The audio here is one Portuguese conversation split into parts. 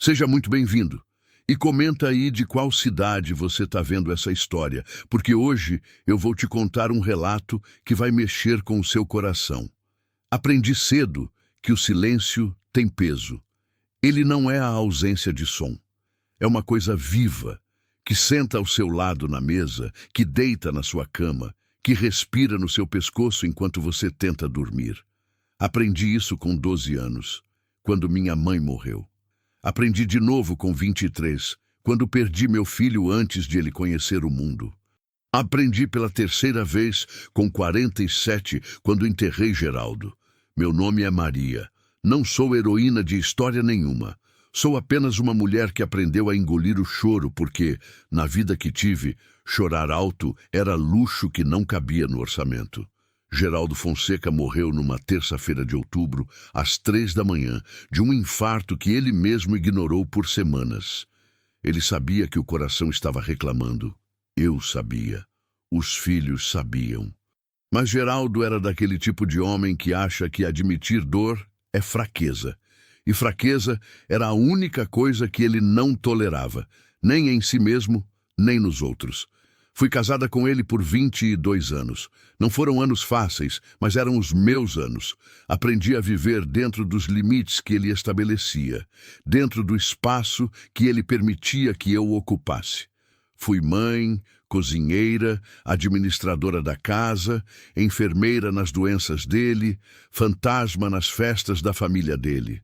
Seja muito bem-vindo. E comenta aí de qual cidade você está vendo essa história, porque hoje eu vou te contar um relato que vai mexer com o seu coração. Aprendi cedo que o silêncio tem peso. Ele não é a ausência de som. É uma coisa viva, que senta ao seu lado na mesa, que deita na sua cama, que respira no seu pescoço enquanto você tenta dormir. Aprendi isso com 12 anos, quando minha mãe morreu. Aprendi de novo com 23, quando perdi meu filho antes de ele conhecer o mundo. Aprendi pela terceira vez com 47, quando enterrei Geraldo. Meu nome é Maria. Não sou heroína de história nenhuma. Sou apenas uma mulher que aprendeu a engolir o choro porque, na vida que tive, chorar alto era luxo que não cabia no orçamento. Geraldo Fonseca morreu numa terça-feira de outubro, às 3 da manhã, de um infarto que ele mesmo ignorou por semanas. Ele sabia que o coração estava reclamando. Eu sabia. Os filhos sabiam. Mas Geraldo era daquele tipo de homem que acha que admitir dor é fraqueza. E fraqueza era a única coisa que ele não tolerava, nem em si mesmo, nem nos outros. Fui casada com ele por 22 anos. Não foram anos fáceis, mas eram os meus anos. Aprendi a viver dentro dos limites que ele estabelecia, dentro do espaço que ele permitia que eu ocupasse. Fui mãe, cozinheira, administradora da casa, enfermeira nas doenças dele, fantasma nas festas da família dele.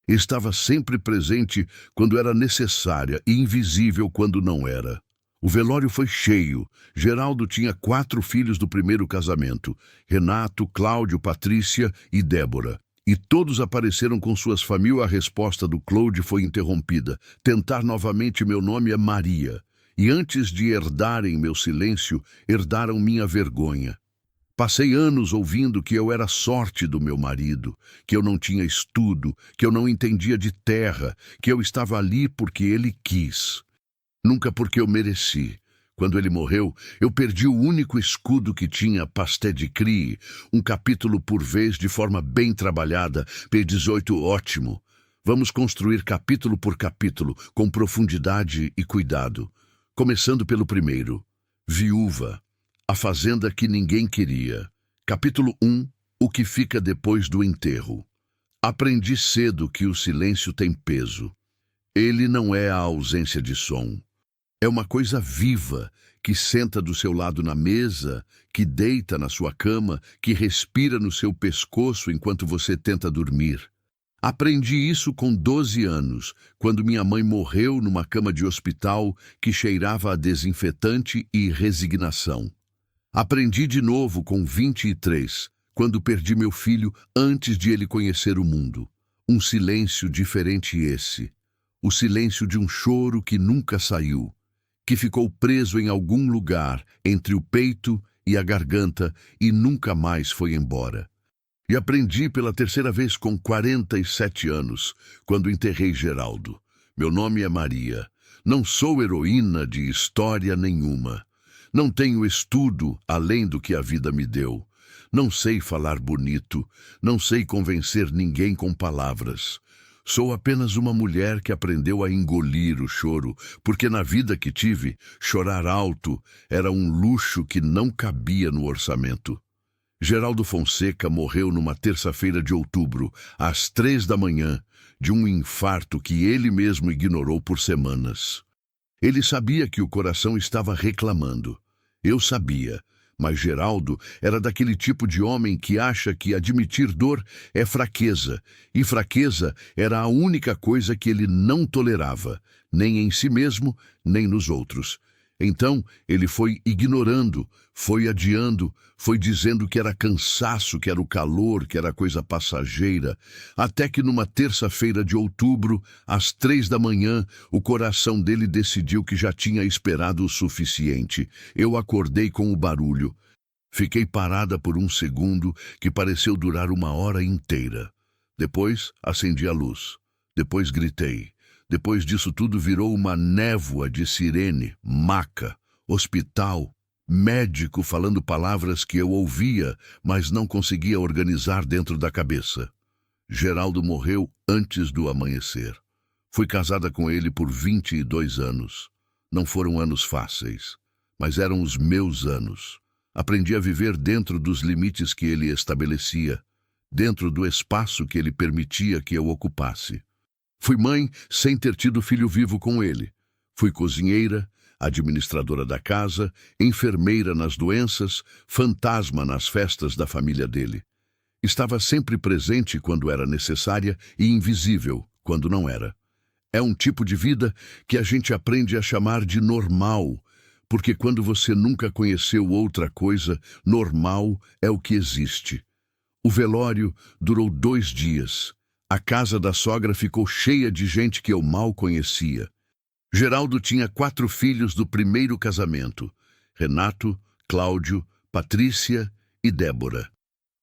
Estava sempre presente quando era necessária e invisível quando não era. O velório foi cheio. Geraldo tinha 4 filhos do primeiro casamento: Renato, Cláudio, Patrícia e Débora. E todos apareceram com suas famílias. A resposta do Cláudio foi interrompida. Tentar novamente meu nome é Maria. E antes de herdarem meu silêncio, herdaram minha vergonha. Passei anos ouvindo que eu era sorte do meu marido, que eu não tinha estudo, que eu não entendia de terra, que eu estava ali porque ele quis. Nunca porque eu mereci. Quando ele morreu, eu perdi o único escudo que tinha, pasté de crie, um capítulo por vez de forma bem trabalhada, P18 ótimo. Vamos construir capítulo por capítulo, com profundidade e cuidado. Começando pelo primeiro, Viúva, a fazenda que ninguém queria. Capítulo 1, o que fica depois do enterro. Aprendi cedo que o silêncio tem peso. Ele não é a ausência de som. É uma coisa viva, que senta do seu lado na mesa, que deita na sua cama, que respira no seu pescoço enquanto você tenta dormir. Aprendi isso com 12 anos, quando minha mãe morreu numa cama de hospital que cheirava a desinfetante e resignação. Aprendi de novo com 23, quando perdi meu filho antes de ele conhecer o mundo. Um silêncio diferente esse. O silêncio de um choro que nunca saiu, que ficou preso em algum lugar entre o peito e a garganta e nunca mais foi embora. E aprendi pela terceira vez com 47 anos, quando enterrei Geraldo. Meu nome é Maria. Não sou heroína de história nenhuma. Não tenho estudo além do que a vida me deu. Não sei falar bonito. Não sei convencer ninguém com palavras. Sou apenas uma mulher que aprendeu a engolir o choro, porque na vida que tive, chorar alto era um luxo que não cabia no orçamento. Geraldo Fonseca morreu numa terça-feira de outubro, às 3 da manhã, de um infarto que ele mesmo ignorou por semanas. Ele sabia que o coração estava reclamando. Eu sabia. Mas Geraldo era daquele tipo de homem que acha que admitir dor é fraqueza, e fraqueza era a única coisa que ele não tolerava, nem em si mesmo, nem nos outros. Então ele foi ignorando, foi adiando, foi dizendo que era cansaço, que era o calor, que era coisa passageira, até que numa terça-feira de outubro, às 3 da manhã, o coração dele decidiu que já tinha esperado o suficiente. Eu acordei com o barulho. Fiquei parada por um segundo que pareceu durar 1 hora inteira. Depois acendi a luz. Depois gritei. Depois disso tudo virou uma névoa de sirene, maca, hospital, médico falando palavras que eu ouvia, mas não conseguia organizar dentro da cabeça. Geraldo morreu antes do amanhecer. Fui casada com ele por 22 anos. Não foram anos fáceis, mas eram os meus anos. Aprendi a viver dentro dos limites que ele estabelecia, dentro do espaço que ele permitia que eu ocupasse. Fui mãe sem ter tido filho vivo com ele. Fui cozinheira, administradora da casa, enfermeira nas doenças, fantasma nas festas da família dele. Estava sempre presente quando era necessária e invisível quando não era. É um tipo de vida que a gente aprende a chamar de normal, porque quando você nunca conheceu outra coisa, normal é o que existe. O velório durou 2 dias. A casa da sogra ficou cheia de gente que eu mal conhecia. Geraldo tinha 4 filhos do primeiro casamento: Renato, Cláudio, Patrícia e Débora.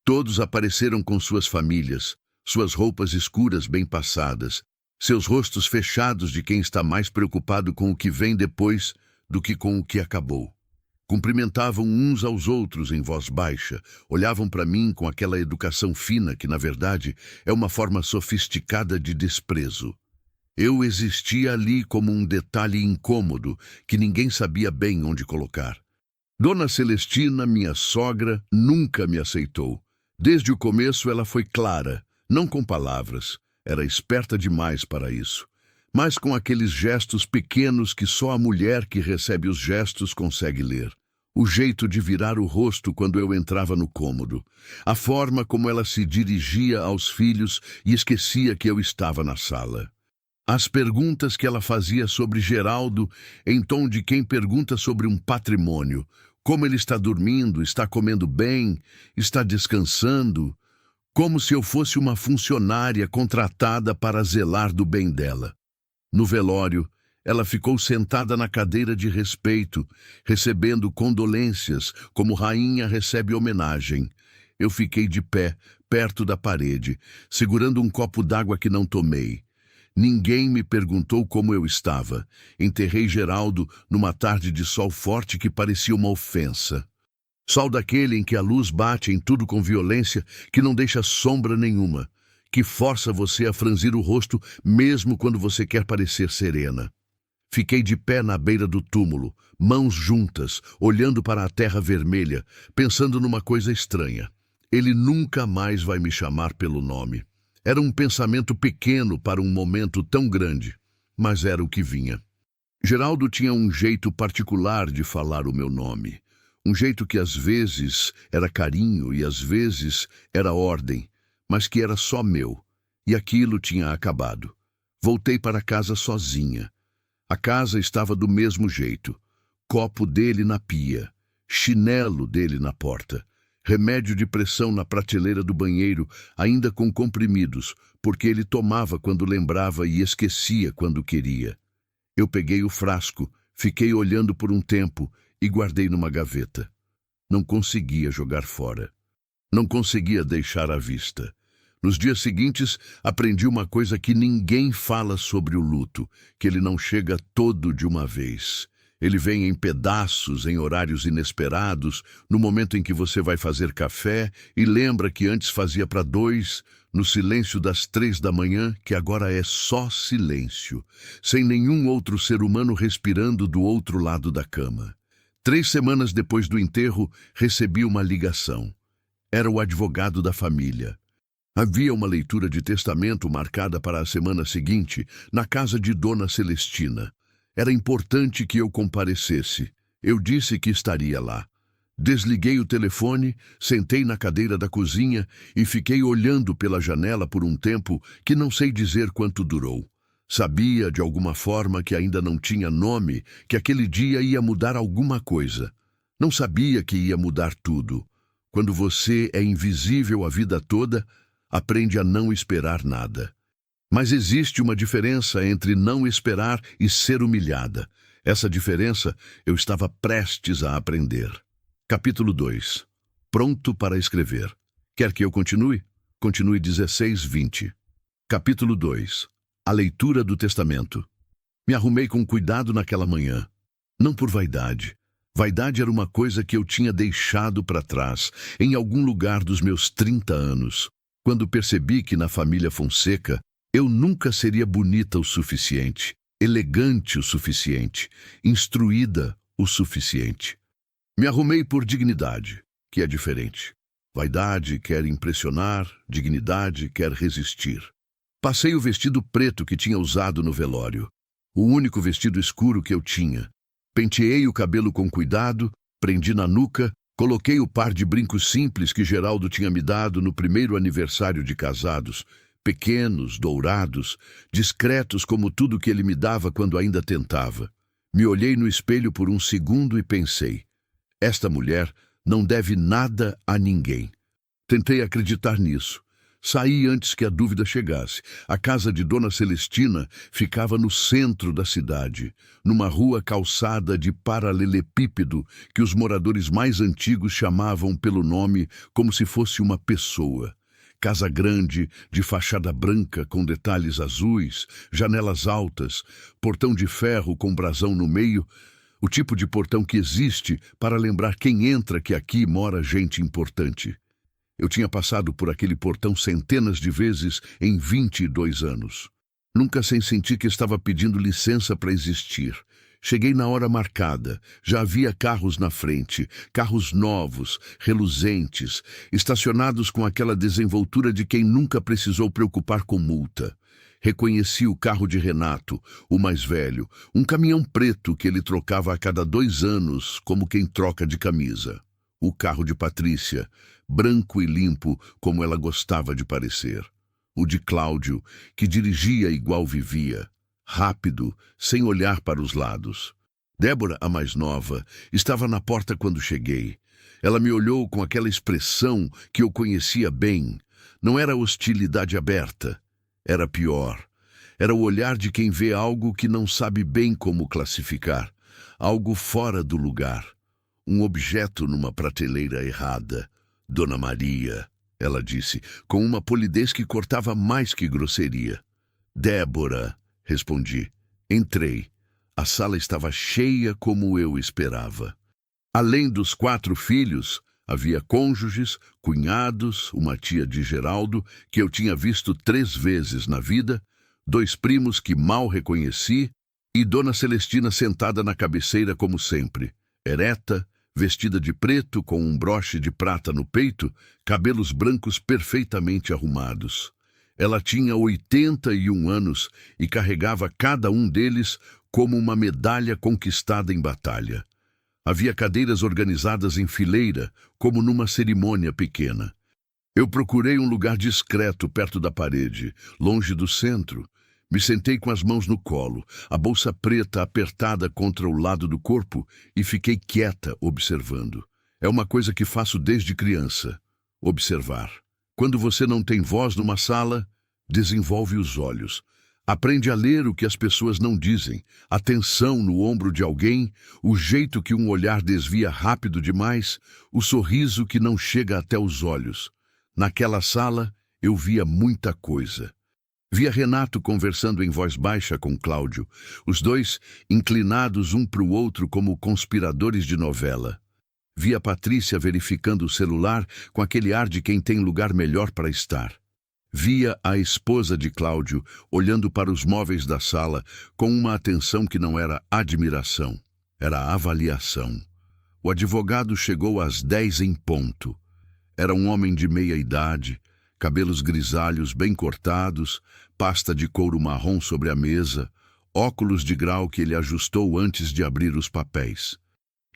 Todos apareceram com suas famílias, suas roupas escuras bem passadas, seus rostos fechados de quem está mais preocupado com o que vem depois do que com o que acabou. Cumprimentavam uns aos outros em voz baixa, olhavam para mim com aquela educação fina que, na verdade, é uma forma sofisticada de desprezo. Eu existia ali como um detalhe incômodo que ninguém sabia bem onde colocar. Dona Celestina, minha sogra, nunca me aceitou. Desde o começo ela foi clara, não com palavras, era esperta demais para isso, mas com aqueles gestos pequenos que só a mulher que recebe os gestos consegue ler. O jeito de virar o rosto quando eu entrava no cômodo, a forma como ela se dirigia aos filhos e esquecia que eu estava na sala. As perguntas que ela fazia sobre Geraldo, em tom de quem pergunta sobre um patrimônio, como ele está dormindo, está comendo bem, está descansando, como se eu fosse uma funcionária contratada para zelar do bem dela. No velório, ela ficou sentada na cadeira de respeito, recebendo condolências, como rainha recebe homenagem. Eu fiquei de pé, perto da parede, segurando um copo d'água que não tomei. Ninguém me perguntou como eu estava. Enterrei Geraldo numa tarde de sol forte que parecia uma ofensa. Sol daquele em que a luz bate em tudo com violência, que não deixa sombra nenhuma, que força você a franzir o rosto mesmo quando você quer parecer serena. Fiquei de pé na beira do túmulo, mãos juntas, olhando para a terra vermelha, pensando numa coisa estranha. Ele nunca mais vai me chamar pelo nome. Era um pensamento pequeno para um momento tão grande, mas era o que vinha. Geraldo tinha um jeito particular de falar o meu nome. Um jeito que às vezes era carinho e às vezes era ordem, mas que era só meu. E aquilo tinha acabado. Voltei para casa sozinha. A casa estava do mesmo jeito. Copo dele na pia, chinelo dele na porta. Remédio de pressão na prateleira do banheiro, ainda com comprimidos, porque ele tomava quando lembrava e esquecia quando queria. Eu peguei o frasco, fiquei olhando por um tempo e guardei numa gaveta. Não conseguia jogar fora. Não conseguia deixar à vista. Nos dias seguintes, aprendi uma coisa que ninguém fala sobre o luto, que ele não chega todo de uma vez. Ele vem em pedaços, em horários inesperados, no momento em que você vai fazer café e lembra que antes fazia para 2, no silêncio das 3 da manhã, que agora é só silêncio, sem nenhum outro ser humano respirando do outro lado da cama. 3 semanas depois do enterro, recebi uma ligação. Era o advogado da família. Havia uma leitura de testamento marcada para a semana seguinte, na casa de Dona Celestina. Era importante que eu comparecesse. Eu disse que estaria lá. Desliguei o telefone, sentei na cadeira da cozinha e fiquei olhando pela janela por um tempo que não sei dizer quanto durou. Sabia, de alguma forma que ainda não tinha nome, que aquele dia ia mudar alguma coisa. Não sabia que ia mudar tudo. Quando você é invisível a vida toda, aprende a não esperar nada. Mas existe uma diferença entre não esperar e ser humilhada. Essa diferença eu estava prestes a aprender. Capítulo 2. Pronto para escrever. Quer que eu continue? Continue 16:20. Capítulo 2. A leitura do testamento. Me arrumei com cuidado naquela manhã. Não por vaidade. Vaidade era uma coisa que eu tinha deixado para trás, em algum lugar dos meus 30 anos. Quando percebi que na família Fonseca, Eu nunca seria bonita o suficiente, elegante o suficiente, instruída o suficiente. Me arrumei por dignidade, que é diferente. Vaidade quer impressionar, dignidade quer resistir. Passei o vestido preto que tinha usado no velório, o único vestido escuro que eu tinha. Penteei o cabelo com cuidado, prendi na nuca, coloquei o par de brincos simples que Geraldo tinha me dado no primeiro aniversário de casados, pequenos, dourados, discretos como tudo que ele me dava quando ainda tentava. Me olhei no espelho por um segundo e pensei: esta mulher não deve nada a ninguém. Tentei acreditar nisso. Saí antes que a dúvida chegasse. A casa de Dona Celestina ficava no centro da cidade, numa rua calçada de paralelepípedo que os moradores mais antigos chamavam pelo nome como se fosse uma pessoa. Casa grande, de fachada branca com detalhes azuis, janelas altas, portão de ferro com brasão no meio, o tipo de portão que existe para lembrar quem entra que aqui mora gente importante. Eu tinha passado por aquele portão centenas de vezes em 22 anos. Nunca sem sentir que estava pedindo licença para existir. Cheguei na hora marcada. Já havia carros na frente, carros novos, reluzentes, estacionados com aquela desenvoltura de quem nunca precisou preocupar com multa. Reconheci o carro de Renato, o mais velho, um caminhão preto que ele trocava a cada 2 anos, como quem troca de camisa. O carro de Patrícia, branco e limpo como ela gostava de parecer. O de Cláudio, que dirigia igual vivia, rápido, sem olhar para os lados. Débora, a mais nova, estava na porta quando cheguei. Ela me olhou com aquela expressão que eu conhecia bem. Não era hostilidade aberta, era pior. Era o olhar de quem vê algo que não sabe bem como classificar, algo fora do lugar. Um objeto numa prateleira errada. Dona Maria, ela disse, com uma polidez que cortava mais que grosseria. Débora, respondi. Entrei. A sala estava cheia como eu esperava. Além dos 4 filhos, havia cônjuges, cunhados, uma tia de Geraldo, que eu tinha visto 3 vezes na vida, 2 primos que mal reconheci, e Dona Celestina sentada na cabeceira como sempre, ereta, vestida de preto com um broche de prata no peito, cabelos brancos perfeitamente arrumados. Ela tinha 81 anos e carregava cada um deles como uma medalha conquistada em batalha. Havia cadeiras organizadas em fileira, como numa cerimônia pequena. Eu procurei um lugar discreto perto da parede, longe do centro. Me sentei com as mãos no colo, a bolsa preta apertada contra o lado do corpo e fiquei quieta observando. É uma coisa que faço desde criança, observar. Quando você não tem voz numa sala, desenvolve os olhos. Aprende a ler o que as pessoas não dizem, a tensão no ombro de alguém, o jeito que um olhar desvia rápido demais, o sorriso que não chega até os olhos. Naquela sala, eu via muita coisa. Via Renato conversando em voz baixa com Cláudio, os dois inclinados um para o outro como conspiradores de novela. Via Patrícia verificando o celular com aquele ar de quem tem lugar melhor para estar. Via a esposa de Cláudio olhando para os móveis da sala com uma atenção que não era admiração, era avaliação. O advogado chegou às 10 em ponto. Era um homem de meia idade, cabelos grisalhos bem cortados, pasta de couro marrom sobre a mesa, óculos de grau que ele ajustou antes de abrir os papéis.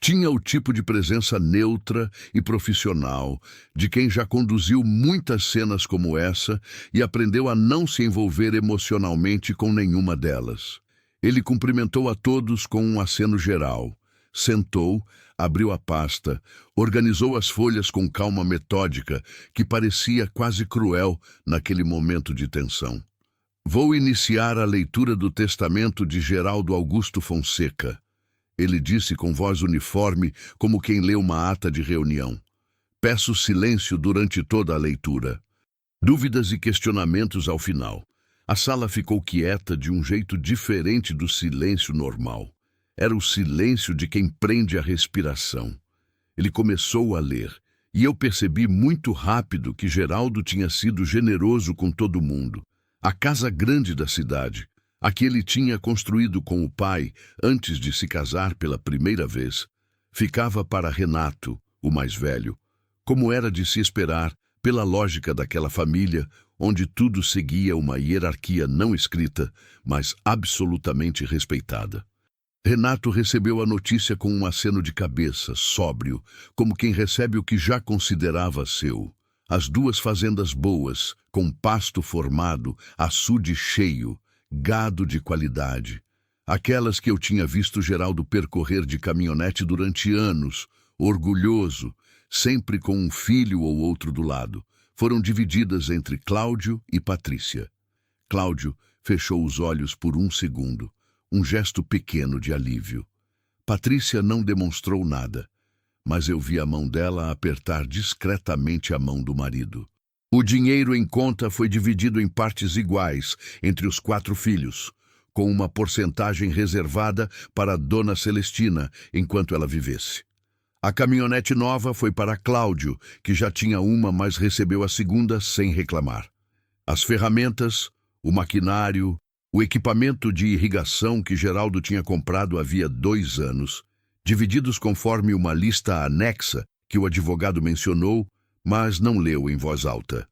Tinha o tipo de presença neutra e profissional de quem já conduziu muitas cenas como essa e aprendeu a não se envolver emocionalmente com nenhuma delas. Ele cumprimentou a todos com um aceno geral. Sentou, abriu a pasta, organizou as folhas com calma metódica, que parecia quase cruel naquele momento de tensão. Vou iniciar a leitura do testamento de Geraldo Augusto Fonseca. Ele disse com voz uniforme, como quem lê uma ata de reunião. Peço silêncio durante toda a leitura. Dúvidas e questionamentos ao final. A sala ficou quieta de um jeito diferente do silêncio normal. Era o silêncio de quem prende a respiração. Ele começou a ler, e eu percebi muito rápido que Geraldo tinha sido generoso com todo mundo. A casa grande da cidade, a que ele tinha construído com o pai antes de se casar pela primeira vez, ficava para Renato, o mais velho, como era de se esperar, pela lógica daquela família, onde tudo seguia uma hierarquia não escrita, mas absolutamente respeitada. Renato recebeu a notícia com um aceno de cabeça, sóbrio, como quem recebe o que já considerava seu. As 2 fazendas boas, com pasto formado, açude cheio, gado de qualidade. Aquelas que eu tinha visto Geraldo percorrer de caminhonete durante anos, orgulhoso, sempre com um filho ou outro do lado, foram divididas entre Cláudio e Patrícia. Cláudio fechou os olhos por um segundo, um gesto pequeno de alívio. Patrícia não demonstrou nada, mas eu vi a mão dela apertar discretamente a mão do marido. O dinheiro em conta foi dividido em partes iguais entre os 4 filhos, com uma porcentagem reservada para Dona Celestina enquanto ela vivesse. A caminhonete nova foi para Cláudio, que já tinha uma, mas recebeu a segunda sem reclamar. As ferramentas, o maquinário, o equipamento de irrigação que Geraldo tinha comprado havia 2 anos, divididos conforme uma lista anexa que o advogado mencionou, mas não leu em voz alta.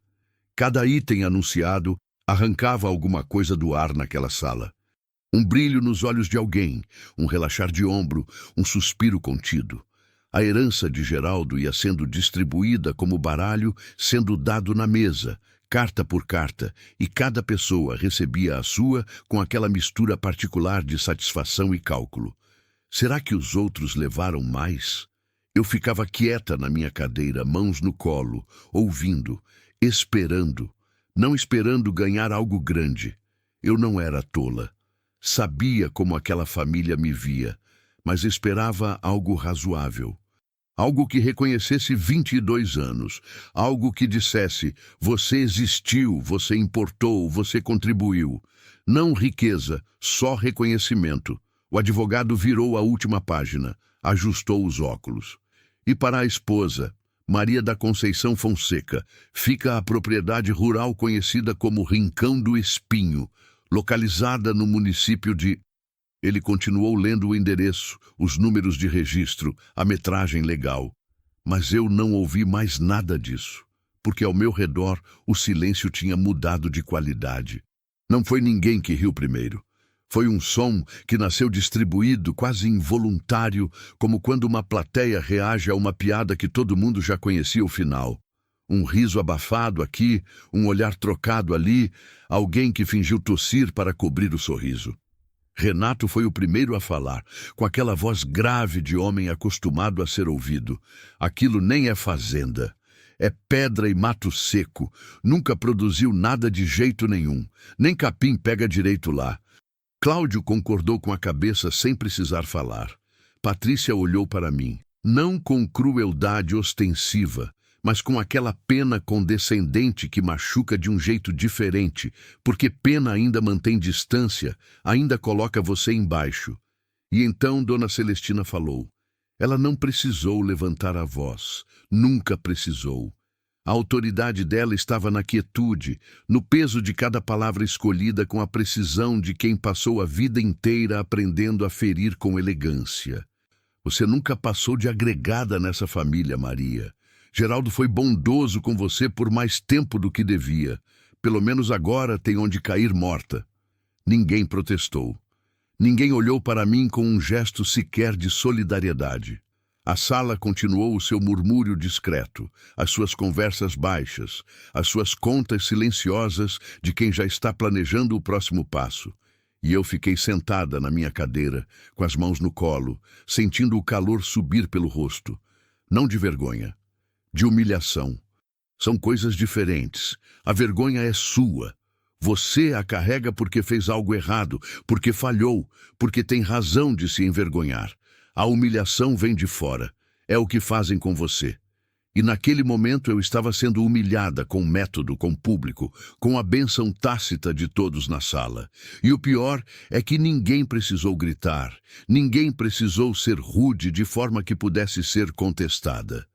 Cada item anunciado arrancava alguma coisa do ar naquela sala. Um brilho nos olhos de alguém, um relaxar de ombro, um suspiro contido. A herança de Geraldo ia sendo distribuída como baralho, sendo dado na mesa, carta por carta, e cada pessoa recebia a sua com aquela mistura particular de satisfação e cálculo. Será que os outros levaram mais? Eu ficava quieta na minha cadeira, mãos no colo, ouvindo, esperando, não esperando ganhar algo grande. Eu não era tola. Sabia como aquela família me via, mas esperava algo razoável. Algo que reconhecesse 22 anos. Algo que dissesse, você existiu, você importou, você contribuiu. Não riqueza, só reconhecimento. O advogado virou a última página, ajustou os óculos. E para a esposa, Maria da Conceição Fonseca, fica a propriedade rural conhecida como Rincão do Espinho, localizada no município de... Ele continuou lendo o endereço, os números de registro, a metragem legal. Mas eu não ouvi mais nada disso, porque ao meu redor o silêncio tinha mudado de qualidade. Não foi ninguém que riu primeiro. Foi um som que nasceu distribuído, quase involuntário, como quando uma plateia reage a uma piada que todo mundo já conhecia o final. Um riso abafado aqui, um olhar trocado ali, alguém que fingiu tossir para cobrir o sorriso. Renato foi o primeiro a falar, com aquela voz grave de homem acostumado a ser ouvido. Aquilo nem é fazenda. É pedra e mato seco. Nunca produziu nada de jeito nenhum. Nem capim pega direito lá. Cláudio concordou com a cabeça sem precisar falar. Patrícia olhou para mim, não com crueldade ostensiva, mas com aquela pena condescendente que machuca de um jeito diferente, porque pena ainda mantém distância, ainda coloca você embaixo. E então Dona Celestina falou. Ela não precisou levantar a voz, nunca precisou. A autoridade dela estava na quietude, no peso de cada palavra escolhida com a precisão de quem passou a vida inteira aprendendo a ferir com elegância. Você nunca passou de agregada nessa família, Maria. Geraldo foi bondoso com você por mais tempo do que devia. Pelo menos agora tem onde cair morta. Ninguém protestou. Ninguém olhou para mim com um gesto sequer de solidariedade. A sala continuou o seu murmúrio discreto, as suas conversas baixas, as suas contas silenciosas de quem já está planejando o próximo passo. E eu fiquei sentada na minha cadeira, com as mãos no colo, sentindo o calor subir pelo rosto. Não de vergonha, de humilhação. São coisas diferentes. A vergonha é sua. Você a carrega porque fez algo errado, porque falhou, porque tem razão de se envergonhar. A humilhação vem de fora. É o que fazem com você. E naquele momento eu estava sendo humilhada com método, com público, com a bênção tácita de todos na sala. E o pior é que ninguém precisou gritar, ninguém precisou ser rude de forma que pudesse ser contestada.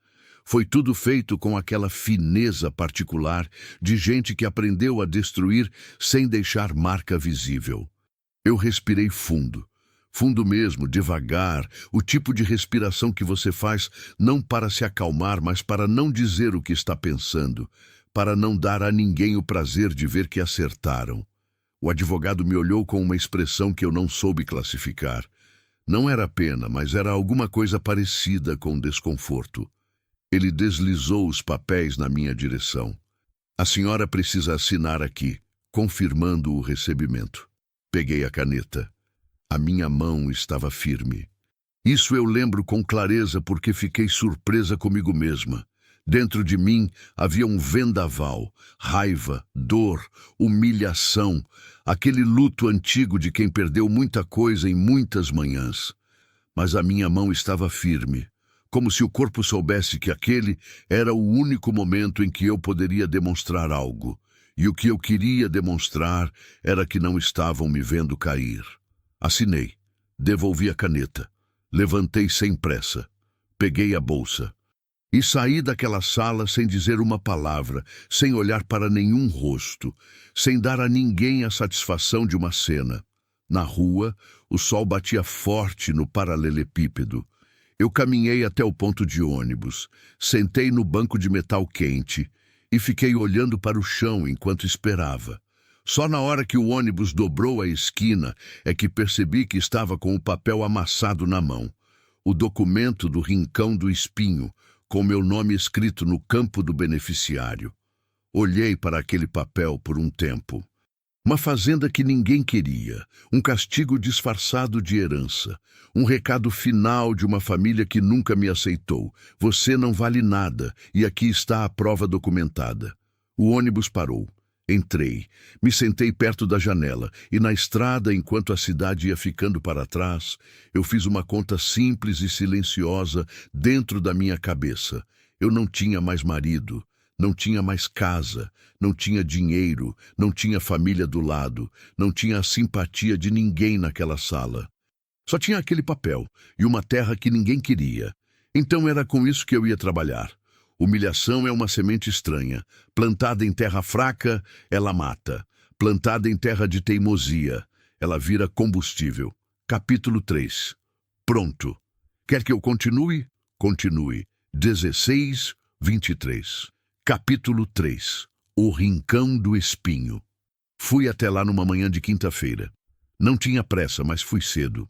Foi tudo feito com aquela fineza particular de gente que aprendeu a destruir sem deixar marca visível. Eu respirei fundo. Fundo mesmo, devagar, o tipo de respiração que você faz não para se acalmar, mas para não dizer o que está pensando, para não dar a ninguém o prazer de ver que acertaram. O advogado me olhou com uma expressão que eu não soube classificar. Não era pena, mas era alguma coisa parecida com desconforto. Ele deslizou os papéis na minha direção. A senhora precisa assinar aqui, confirmando o recebimento. Peguei a caneta. A minha mão estava firme. Isso eu lembro com clareza porque fiquei surpresa comigo mesma. Dentro de mim havia um vendaval, raiva, dor, humilhação, aquele luto antigo de quem perdeu muita coisa em muitas manhãs. Mas a minha mão estava firme, como se o corpo soubesse que aquele era o único momento em que eu poderia demonstrar algo. E o que eu queria demonstrar era que não estavam me vendo cair. Assinei, devolvi a caneta, levantei sem pressa, peguei a bolsa e saí daquela sala sem dizer uma palavra, sem olhar para nenhum rosto, sem dar a ninguém a satisfação de uma cena. Na rua, o sol batia forte no paralelepípedo. Eu caminhei até o ponto de ônibus, sentei no banco de metal quente e fiquei olhando para o chão enquanto esperava. Só na hora que o ônibus dobrou a esquina é que percebi que estava com o papel amassado na mão. O documento do Rincão do Espinho, com meu nome escrito no campo do beneficiário. Olhei para aquele papel por um tempo. Uma fazenda que ninguém queria, um castigo disfarçado de herança, um recado final de uma família que nunca me aceitou. Você não vale nada, e aqui está a prova documentada. O ônibus parou. Entrei, me sentei perto da janela e na estrada, enquanto a cidade ia ficando para trás, eu fiz uma conta simples e silenciosa dentro da minha cabeça. Eu não tinha mais marido, não tinha mais casa, não tinha dinheiro, não tinha família do lado, não tinha a simpatia de ninguém naquela sala. Só tinha aquele papel e uma terra que ninguém queria. Então era com isso que eu ia trabalhar. Humilhação é uma semente estranha. Plantada em terra fraca, ela mata. Plantada em terra de teimosia, ela vira combustível. Capítulo 3. Pronto. Quer que eu continue? Continue. 16:23. Capítulo 3. O Rincão do Espinho. Fui até lá numa manhã de quinta-feira. Não tinha pressa, mas fui cedo.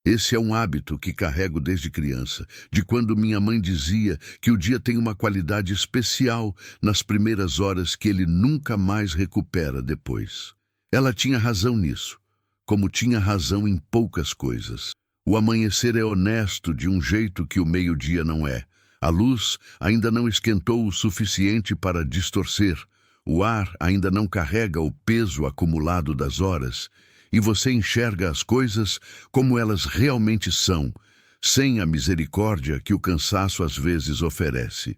Esse é um hábito que carrego desde criança, de quando minha mãe dizia que o dia tem uma qualidade especial nas primeiras horas que ele nunca mais recupera depois. Ela tinha razão nisso, como tinha razão em poucas coisas. O amanhecer é honesto de um jeito que o meio-dia não é. A luz ainda não esquentou o suficiente para distorcer. O ar ainda não carrega o peso acumulado das horas. E você enxerga as coisas como elas realmente são, sem a misericórdia que o cansaço às vezes oferece.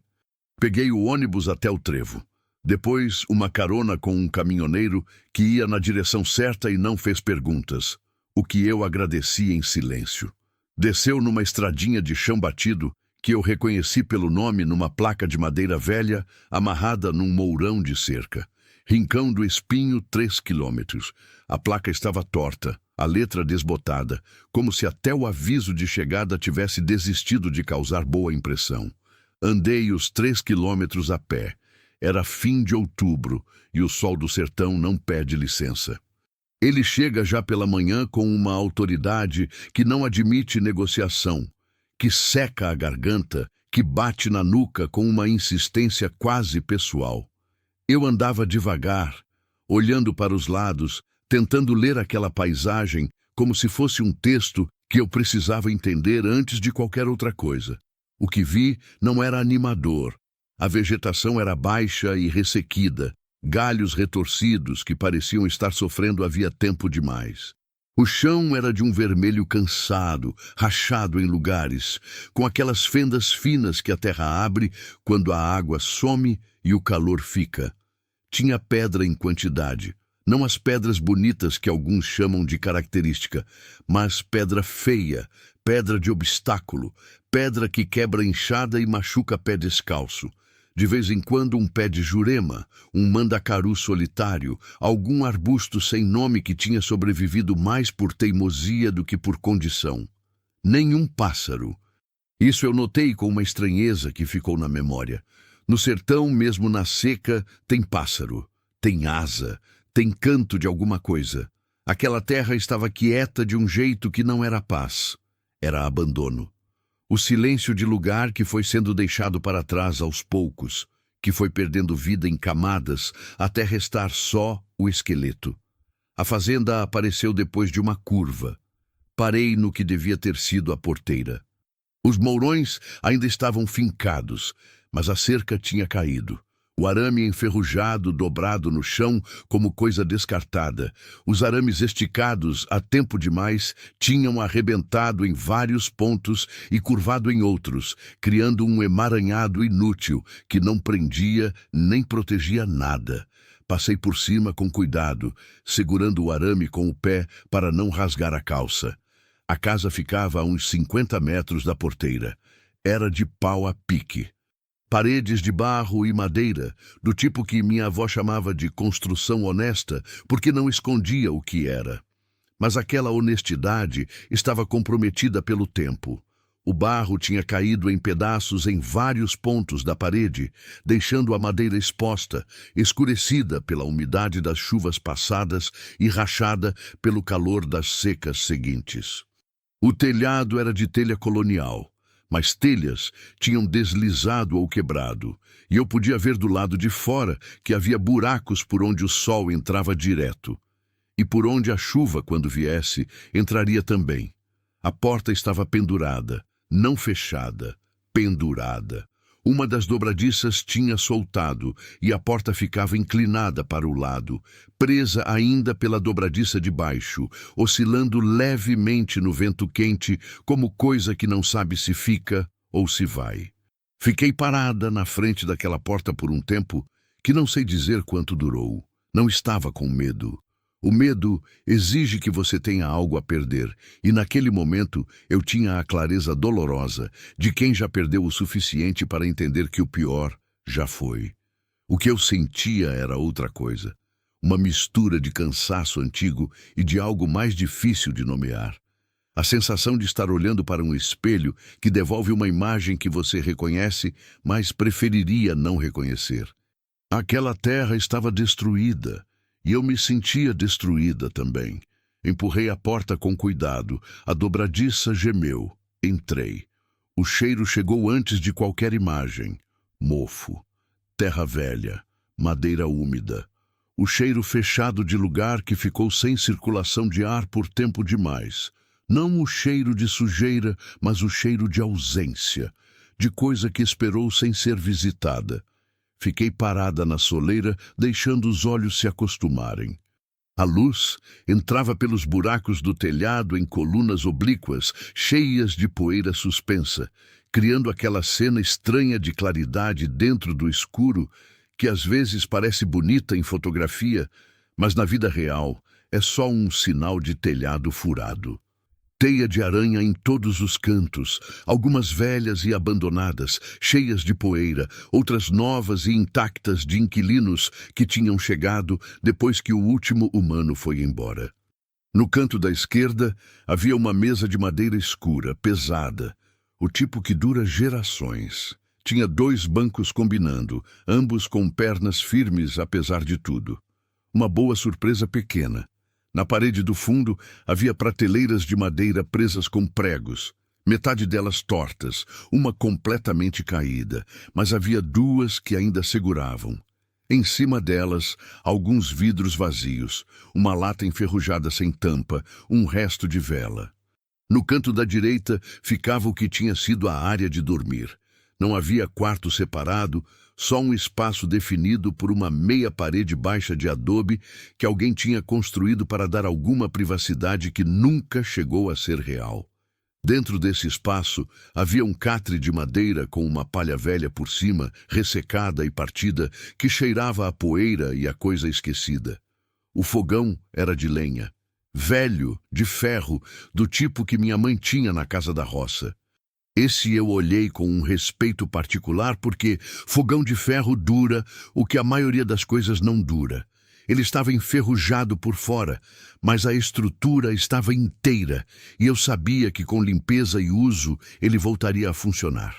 Peguei o ônibus até o trevo. Depois, uma carona com um caminhoneiro que ia na direção certa e não fez perguntas, o que eu agradeci em silêncio. Desceu numa estradinha de chão batido, que eu reconheci pelo nome numa placa de madeira velha, amarrada num mourão de cerca. Rincão do Espinho, 3 quilômetros. A placa estava torta, a letra desbotada, como se até o aviso de chegada tivesse desistido de causar boa impressão. Andei os 3 quilômetros a pé. Era fim de outubro e o sol do sertão não pede licença. Ele chega já pela manhã com uma autoridade que não admite negociação, que seca a garganta, que bate na nuca com uma insistência quase pessoal. Eu andava devagar, olhando para os lados, tentando ler aquela paisagem como se fosse um texto que eu precisava entender antes de qualquer outra coisa. O que vi não era animador. A vegetação era baixa e ressequida, galhos retorcidos que pareciam estar sofrendo havia tempo demais. O chão era de um vermelho cansado, rachado em lugares, com aquelas fendas finas que a terra abre quando a água some e o calor fica. Tinha pedra em quantidade, não as pedras bonitas que alguns chamam de característica, mas pedra feia, pedra de obstáculo, pedra que quebra enxada e machuca pé descalço. De vez em quando um pé de jurema, um mandacaru solitário, algum arbusto sem nome que tinha sobrevivido mais por teimosia do que por condição. Nenhum pássaro. Isso eu notei com uma estranheza que ficou na memória. No sertão, mesmo na seca, tem pássaro, tem asa, tem canto de alguma coisa. Aquela terra estava quieta de um jeito que não era paz, era abandono. O silêncio de lugar que foi sendo deixado para trás aos poucos, que foi perdendo vida em camadas até restar só o esqueleto. A fazenda apareceu depois de uma curva. Parei no que devia ter sido a porteira. Os mourões ainda estavam fincados, mas a cerca tinha caído. O arame enferrujado, dobrado no chão como coisa descartada. Os arames esticados, a tempo demais, tinham arrebentado em vários pontos e curvado em outros, criando um emaranhado inútil que não prendia nem protegia nada. Passei por cima com cuidado, segurando o arame com o pé para não rasgar a calça. A casa ficava a uns 50 metros da porteira. Era de pau a pique. Paredes de barro e madeira, do tipo que minha avó chamava de construção honesta, porque não escondia o que era. Mas aquela honestidade estava comprometida pelo tempo. O barro tinha caído em pedaços em vários pontos da parede, deixando a madeira exposta, escurecida pela umidade das chuvas passadas e rachada pelo calor das secas seguintes. O telhado era de telha colonial, mas telhas tinham deslizado ou quebrado, e eu podia ver do lado de fora que havia buracos por onde o sol entrava direto, e por onde a chuva, quando viesse, entraria também. A porta estava pendurada, não fechada, pendurada. Uma das dobradiças tinha soltado, e a porta ficava inclinada para o lado, presa ainda pela dobradiça de baixo, oscilando levemente no vento quente, como coisa que não sabe se fica ou se vai. Fiquei parada na frente daquela porta por um tempo, que não sei dizer quanto durou. Não estava com medo. O medo exige que você tenha algo a perder, e naquele momento eu tinha a clareza dolorosa de quem já perdeu o suficiente para entender que o pior já foi. O que eu sentia era outra coisa, uma mistura de cansaço antigo e de algo mais difícil de nomear. A sensação de estar olhando para um espelho que devolve uma imagem que você reconhece, mas preferiria não reconhecer. Aquela terra estava destruída. E eu me sentia destruída também. Empurrei a porta com cuidado. A dobradiça gemeu. Entrei. O cheiro chegou antes de qualquer imagem. Mofo. Terra velha. Madeira úmida. O cheiro fechado de lugar que ficou sem circulação de ar por tempo demais. Não o cheiro de sujeira, mas o cheiro de ausência. De coisa que esperou sem ser visitada. Fiquei parada na soleira, deixando os olhos se acostumarem. A luz entrava pelos buracos do telhado em colunas oblíquas, cheias de poeira suspensa, criando aquela cena estranha de claridade dentro do escuro, que às vezes parece bonita em fotografia, mas na vida real é só um sinal de telhado furado. Teia de aranha em todos os cantos, algumas velhas e abandonadas, cheias de poeira, outras novas e intactas de inquilinos que tinham chegado depois que o último humano foi embora. No canto da esquerda havia uma mesa de madeira escura, pesada, o tipo que dura gerações. Tinha 2 bancos combinando, ambos com pernas firmes apesar de tudo. Uma boa surpresa pequena. Na parede do fundo havia prateleiras de madeira presas com pregos, metade delas tortas, uma completamente caída, mas havia 2 que ainda seguravam. Em cima delas, alguns vidros vazios, uma lata enferrujada sem tampa, um resto de vela. No canto da direita ficava o que tinha sido a área de dormir. Não havia quarto separado, só um espaço definido por uma meia parede baixa de adobe que alguém tinha construído para dar alguma privacidade que nunca chegou a ser real. Dentro desse espaço havia um catre de madeira com uma palha velha por cima, ressecada e partida, que cheirava a poeira e a coisa esquecida. O fogão era de lenha. velho, de ferro, do tipo que minha mãe tinha na casa da roça. Esse eu olhei com um respeito particular porque fogão de ferro dura o que a maioria das coisas não dura. Ele estava enferrujado por fora, mas a estrutura estava inteira e eu sabia que com limpeza e uso ele voltaria a funcionar.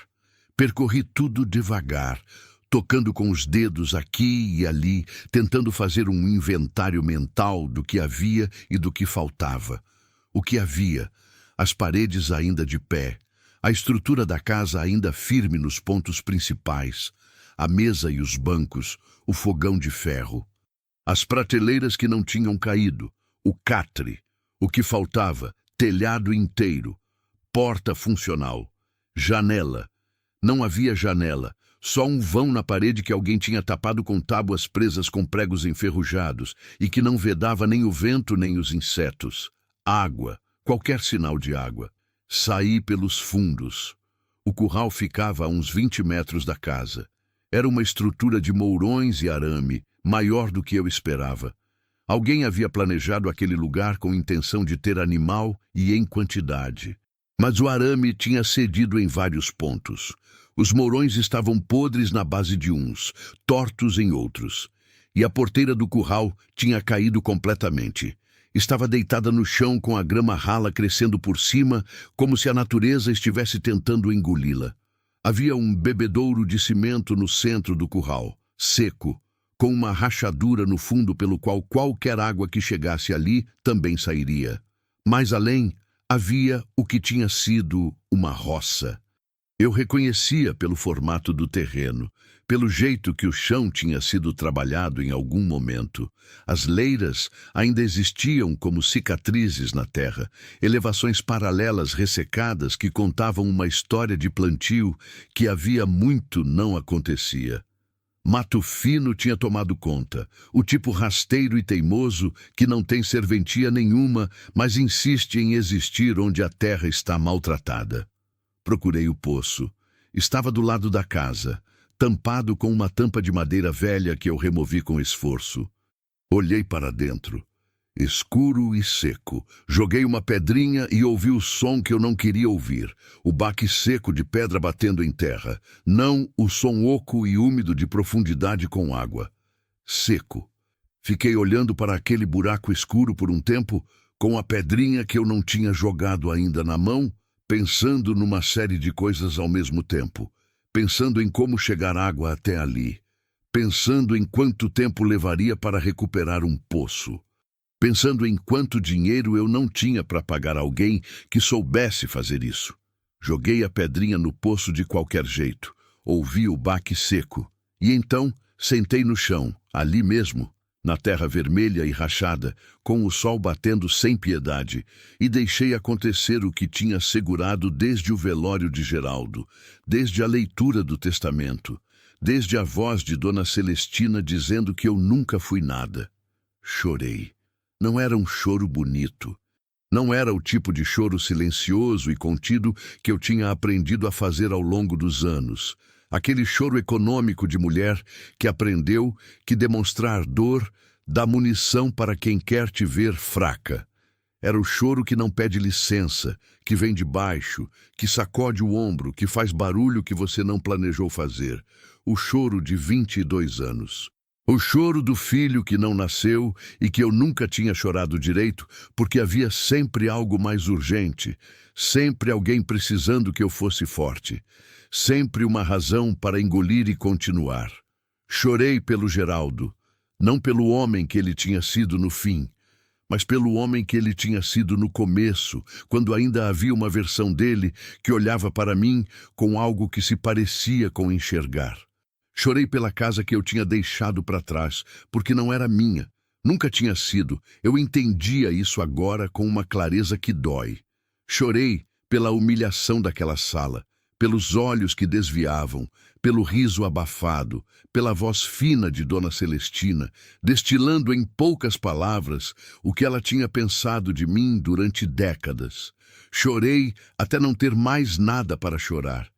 Percorri tudo devagar, tocando com os dedos aqui e ali, tentando fazer um inventário mental do que havia e do que faltava. O que havia? As paredes ainda de pé, a estrutura da casa ainda firme nos pontos principais, a mesa e os bancos, o fogão de ferro. As prateleiras que não tinham caído, o catre, o que faltava, telhado inteiro, porta funcional, janela. Não havia janela, só um vão na parede que alguém tinha tapado com tábuas presas com pregos enferrujados e que não vedava nem o vento nem os insetos. Água, qualquer sinal de água. Saí pelos fundos. O curral ficava a uns 20 metros da casa. Era uma estrutura de mourões e arame, maior do que eu esperava. Alguém havia planejado aquele lugar com intenção de ter animal e em quantidade. Mas o arame tinha cedido em vários pontos. Os mourões estavam podres na base de uns, tortos em outros. E a porteira do curral tinha caído completamente. Estava deitada no chão com a grama rala crescendo por cima, como se a natureza estivesse tentando engoli-la. Havia um bebedouro de cimento no centro do curral, seco, com uma rachadura no fundo pelo qual qualquer água que chegasse ali também sairia. Mais além, havia o que tinha sido uma roça. Eu reconhecia pelo formato do terreno, pelo jeito que o chão tinha sido trabalhado em algum momento. As leiras ainda existiam como cicatrizes na terra, elevações paralelas ressecadas que contavam uma história de plantio que havia muito não acontecia. Mato fino tinha tomado conta, o tipo rasteiro e teimoso que não tem serventia nenhuma, mas insiste em existir onde a terra está maltratada. Procurei o poço. Estava do lado da casa, tampado com uma tampa de madeira velha que eu removi com esforço. Olhei para dentro. Escuro e seco. Joguei uma pedrinha e ouvi o som que eu não queria ouvir. O baque seco de pedra batendo em terra. Não o som oco e úmido de profundidade com água. Seco. Fiquei olhando para aquele buraco escuro por um tempo, com a pedrinha que eu não tinha jogado ainda na mão, pensando numa série de coisas ao mesmo tempo. Pensando em como chegar água até ali. Pensando em quanto tempo levaria para recuperar um poço. Pensando em quanto dinheiro eu não tinha para pagar alguém que soubesse fazer isso. Joguei a pedrinha no poço de qualquer jeito. Ouvi o baque seco. E então sentei no chão, ali mesmo, na terra vermelha e rachada, com o sol batendo sem piedade, e deixei acontecer o que tinha segurado desde o velório de Geraldo, desde a leitura do testamento, desde a voz de Dona Celestina dizendo que eu nunca fui nada. Chorei. Não era um choro bonito. Não era o tipo de choro silencioso e contido que eu tinha aprendido a fazer ao longo dos anos. Aquele choro econômico de mulher que aprendeu que demonstrar dor dá munição para quem quer te ver fraca. Era o choro que não pede licença, que vem de baixo, que sacode o ombro, que faz barulho que você não planejou fazer. O choro de 22 anos. O choro do filho que não nasceu e que eu nunca tinha chorado direito, porque havia sempre algo mais urgente, sempre alguém precisando que eu fosse forte, sempre uma razão para engolir e continuar. Chorei pelo Geraldo, não pelo homem que ele tinha sido no fim, mas pelo homem que ele tinha sido no começo, quando ainda havia uma versão dele que olhava para mim com algo que se parecia com enxergar. Chorei pela casa que eu tinha deixado para trás, porque não era minha. Nunca tinha sido. Eu entendia isso agora com uma clareza que dói. Chorei pela humilhação daquela sala, pelos olhos que desviavam, pelo riso abafado, pela voz fina de Dona Celestina, destilando em poucas palavras o que ela tinha pensado de mim durante décadas. Chorei até não ter mais nada para chorar.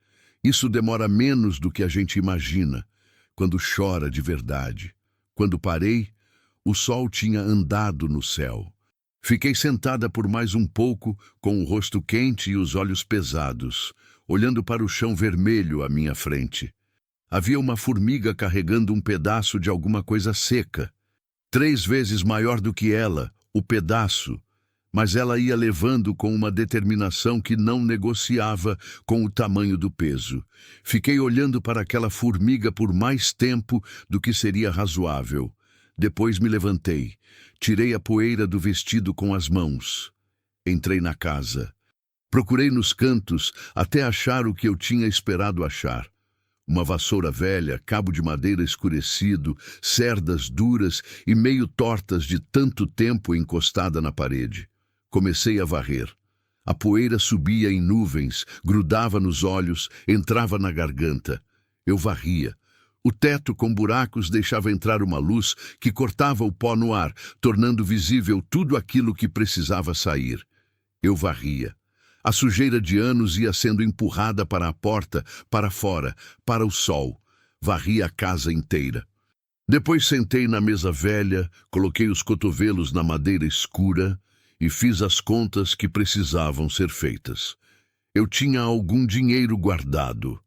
Isso demora menos do que a gente imagina, quando chora de verdade. Quando parei, o sol tinha andado no céu. Fiquei sentada por mais um pouco, com o rosto quente e os olhos pesados, olhando para o chão vermelho à minha frente. Havia uma formiga carregando um pedaço de alguma coisa seca. 3 vezes maior do que ela, o pedaço, mas ela ia levando com uma determinação que não negociava com o tamanho do peso. Fiquei olhando para aquela formiga por mais tempo do que seria razoável. Depois me levantei, tirei a poeira do vestido com as mãos. Entrei na casa. Procurei nos cantos até achar o que eu tinha esperado achar. Uma vassoura velha, cabo de madeira escurecido, cerdas duras e meio tortas de tanto tempo encostada na parede. Comecei a varrer. A poeira subia em nuvens, grudava nos olhos, entrava na garganta. Eu varria. O teto com buracos deixava entrar uma luz que cortava o pó no ar, tornando visível tudo aquilo que precisava sair. Eu varria. A sujeira de anos ia sendo empurrada para a porta, para fora, para o sol. Varria a casa inteira. Depois sentei na mesa velha, coloquei os cotovelos na madeira escura e fiz as contas que precisavam ser feitas. Eu tinha algum dinheiro guardado.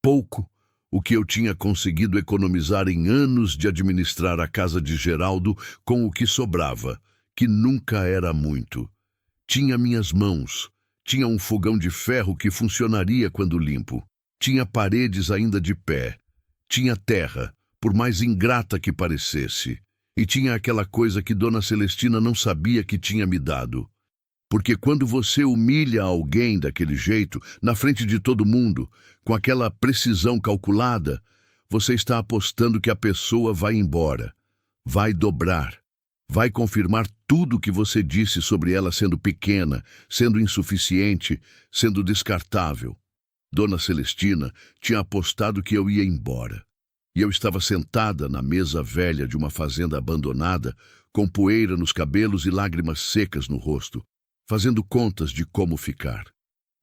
Pouco, o que eu tinha conseguido economizar em anos de administrar a casa de Geraldo com o que sobrava, que nunca era muito. Tinha minhas mãos. Tinha um fogão de ferro que funcionaria quando limpo. Tinha paredes ainda de pé. Tinha terra, por mais ingrata que parecesse. E tinha aquela coisa que Dona Celestina não sabia que tinha me dado. Porque quando você humilha alguém daquele jeito, na frente de todo mundo, com aquela precisão calculada, você está apostando que a pessoa vai embora, vai dobrar. Vai confirmar tudo o que você disse sobre ela sendo pequena, sendo insuficiente, sendo descartável. Dona Celestina tinha apostado que eu ia embora. E eu estava sentada na mesa velha de uma fazenda abandonada, com poeira nos cabelos e lágrimas secas no rosto, fazendo contas de como ficar.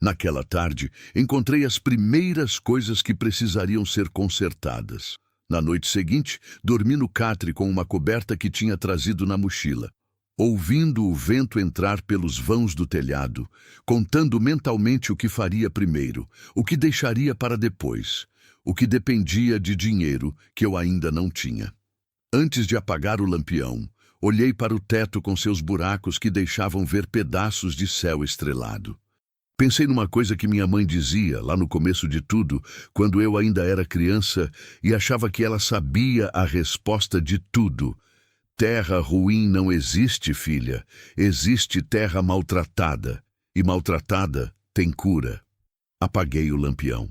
Naquela tarde, encontrei as primeiras coisas que precisariam ser consertadas. Na noite seguinte, dormi no catre com uma coberta que tinha trazido na mochila, ouvindo o vento entrar pelos vãos do telhado, contando mentalmente o que faria primeiro, o que deixaria para depois, o que dependia de dinheiro que eu ainda não tinha. Antes de apagar o lampião, olhei para o teto com seus buracos que deixavam ver pedaços de céu estrelado. Pensei numa coisa que minha mãe dizia, lá no começo de tudo, quando eu ainda era criança, e achava que ela sabia a resposta de tudo. Terra ruim não existe, filha. Existe terra maltratada. E maltratada tem cura. Apaguei o lampião.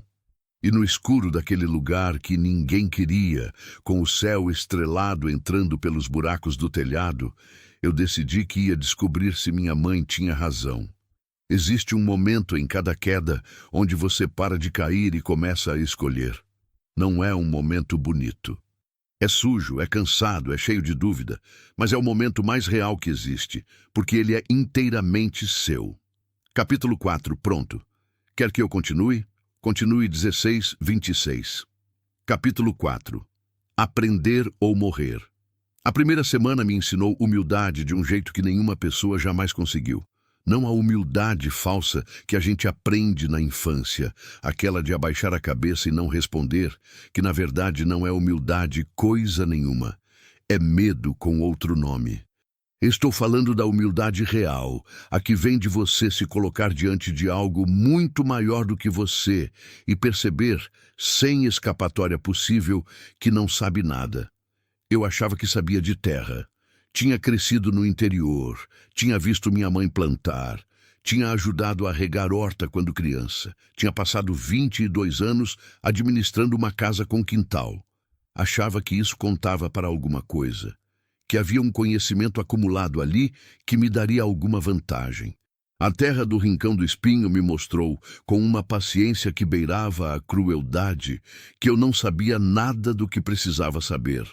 E no escuro daquele lugar que ninguém queria, com o céu estrelado entrando pelos buracos do telhado, eu decidi que ia descobrir se minha mãe tinha razão. Existe um momento em cada queda onde você para de cair e começa a escolher. Não é um momento bonito. É sujo, é cansado, é cheio de dúvida, mas é o momento mais real que existe, porque ele é inteiramente seu. Capítulo 4, pronto. Quer que eu continue? Continue 16:26. Capítulo 4. Aprender ou morrer. A primeira semana me ensinou humildade de um jeito que nenhuma pessoa jamais conseguiu. Não a humildade falsa que a gente aprende na infância, aquela de abaixar a cabeça e não responder, que na verdade não é humildade coisa nenhuma. É medo com outro nome. Estou falando da humildade real, a que vem de você se colocar diante de algo muito maior do que você e perceber, sem escapatória possível, que não sabe nada. Eu achava que sabia de terra. Tinha crescido no interior, tinha visto minha mãe plantar, tinha ajudado a regar horta quando criança, tinha passado 22 anos administrando uma casa com quintal. Achava que isso contava para alguma coisa, que havia um conhecimento acumulado ali que me daria alguma vantagem. A terra do Rincão do Espinho me mostrou, com uma paciência que beirava a crueldade, que eu não sabia nada do que precisava saber.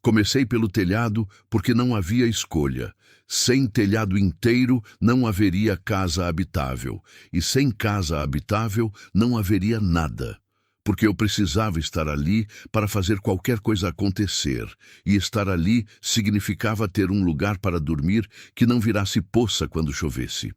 Comecei pelo telhado porque não havia escolha. Sem telhado inteiro não haveria casa habitável, e sem casa habitável não haveria nada. porque eu precisava estar ali para fazer qualquer coisa acontecer, e estar ali significava ter um lugar para dormir que não virasse poça quando chovesse.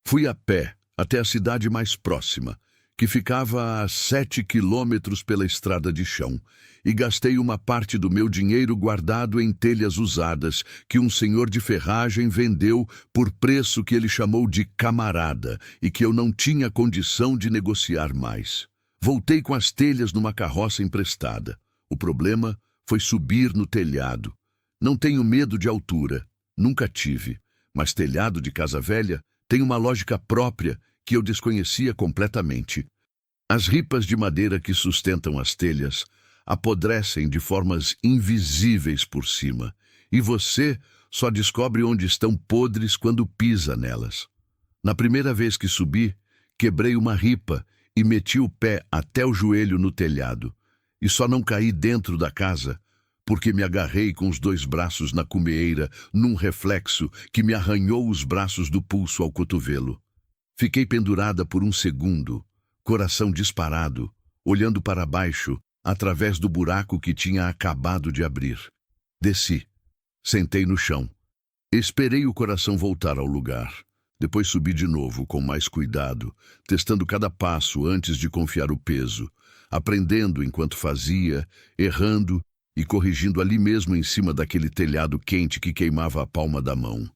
Fui a pé até a cidade mais próxima, que ficava a 7 quilômetros pela estrada de chão, e gastei uma parte do meu dinheiro guardado em telhas usadas que um senhor de ferragem vendeu por preço que ele chamou de camarada e que eu não tinha condição de negociar mais. Voltei com as telhas numa carroça emprestada. O problema foi subir no telhado. Não tenho medo de altura, nunca tive, mas telhado de casa velha tem uma lógica própria que eu desconhecia completamente. As ripas de madeira que sustentam as telhas apodrecem de formas invisíveis por cima, e você só descobre onde estão podres quando pisa nelas. Na primeira vez que subi, quebrei uma ripa e meti o pé até o joelho no telhado, e só não caí dentro da casa porque me agarrei com os 2 braços na cumeeira num reflexo que me arranhou os braços do pulso ao cotovelo. Fiquei pendurada por um segundo, coração disparado, olhando para baixo, através do buraco que tinha acabado de abrir. Desci. Sentei no chão. Esperei o coração voltar ao lugar. Depois subi de novo, com mais cuidado, testando cada passo antes de confiar o peso, aprendendo enquanto fazia, errando e corrigindo ali mesmo em cima daquele telhado quente que queimava a palma da mão.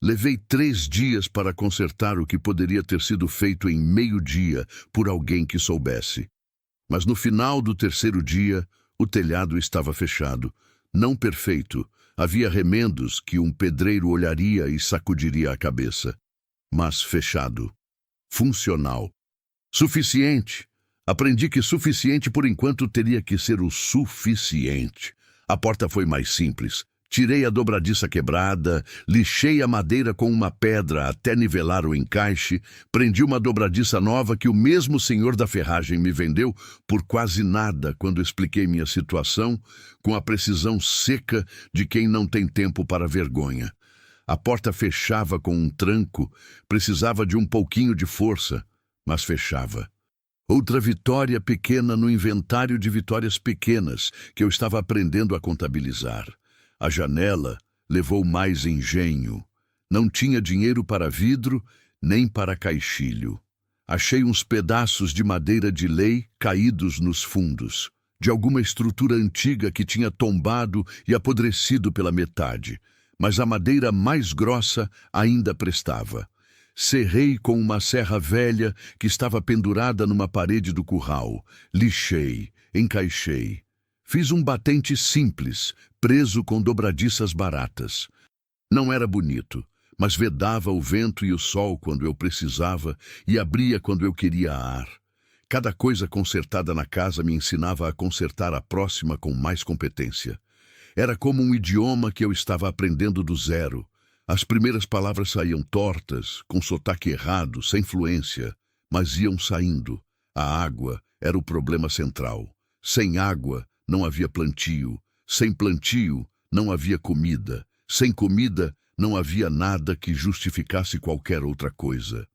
Levei 3 dias para consertar o que poderia ter sido feito em meio-dia por alguém que soubesse. Mas no final do 3º dia, o telhado estava fechado. Não perfeito, havia remendos que um pedreiro olharia e sacudiria a cabeça. Mas fechado. Funcional. Suficiente. Aprendi que suficiente por enquanto teria que ser o suficiente. A porta foi mais simples. Tirei a dobradiça quebrada, lixei a madeira com uma pedra até nivelar o encaixe, prendi uma dobradiça nova que o mesmo senhor da ferragem me vendeu por quase nada quando expliquei minha situação, com a precisão seca de quem não tem tempo para vergonha. A porta fechava com um tranco, precisava de um pouquinho de força, mas fechava. Outra vitória pequena no inventário de vitórias pequenas que eu estava aprendendo a contabilizar. A janela levou mais engenho. Não tinha dinheiro para vidro, nem para caixilho. Achei uns pedaços de madeira de lei caídos nos fundos, de alguma estrutura antiga que tinha tombado e apodrecido pela metade, mas a madeira mais grossa ainda prestava. Serrei com uma serra velha que estava pendurada numa parede do curral. Lixei, encaixei. Fiz um batente simples, preso com dobradiças baratas. Não era bonito, mas vedava o vento e o sol quando eu precisava e abria quando eu queria ar. Cada coisa consertada na casa me ensinava a consertar a próxima com mais competência. Era como um idioma que eu estava aprendendo do zero. As primeiras palavras saíam tortas, com sotaque errado, sem fluência, mas iam saindo. A água era o problema central. Sem água, não havia plantio. Sem plantio, não havia comida. Sem comida, não havia nada que justificasse qualquer outra coisa.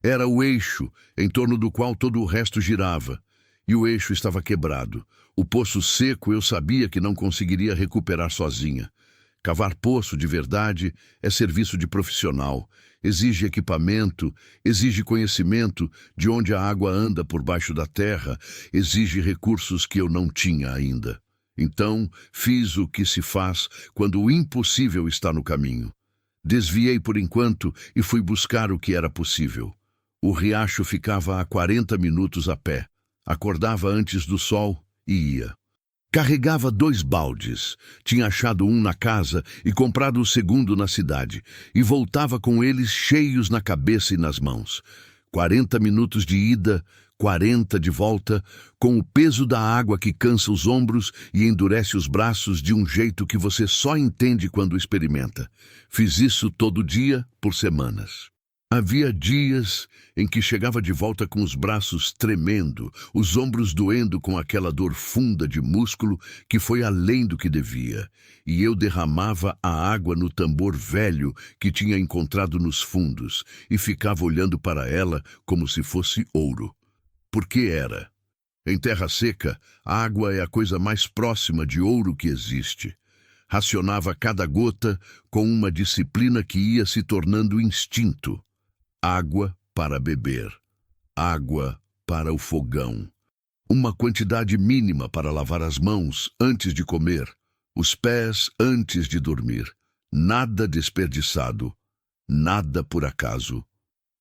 Era o eixo em torno do qual todo o resto girava. E o eixo estava quebrado. O poço seco eu sabia que não conseguiria recuperar sozinha. Cavar poço de verdade é serviço de profissional. Exige equipamento, exige conhecimento de onde a água anda por baixo da terra, exige recursos que eu não tinha ainda. Então, fiz o que se faz quando o impossível está no caminho. Desviei por enquanto e fui buscar o que era possível. O riacho ficava a 40 minutos a pé. Acordava antes do sol e ia. Carregava 2 baldes, tinha achado um na casa e comprado o segundo na cidade, e voltava com eles cheios na cabeça e nas mãos. 40 minutos de ida, 40 de volta, com o peso da água que cansa os ombros e endurece os braços de um jeito que você só entende quando experimenta. Fiz isso todo dia, por semanas. Havia dias em que chegava de volta com os braços tremendo, os ombros doendo com aquela dor funda de músculo que foi além do que devia, e eu derramava a água no tambor velho que tinha encontrado nos fundos e ficava olhando para ela como se fosse ouro. Porque era. Em terra seca, a água é a coisa mais próxima de ouro que existe. Racionava cada gota com uma disciplina que ia se tornando instinto. Água para beber. Água para o fogão. Uma quantidade mínima para lavar as mãos antes de comer, os pés antes de dormir. Nada desperdiçado, nada por acaso.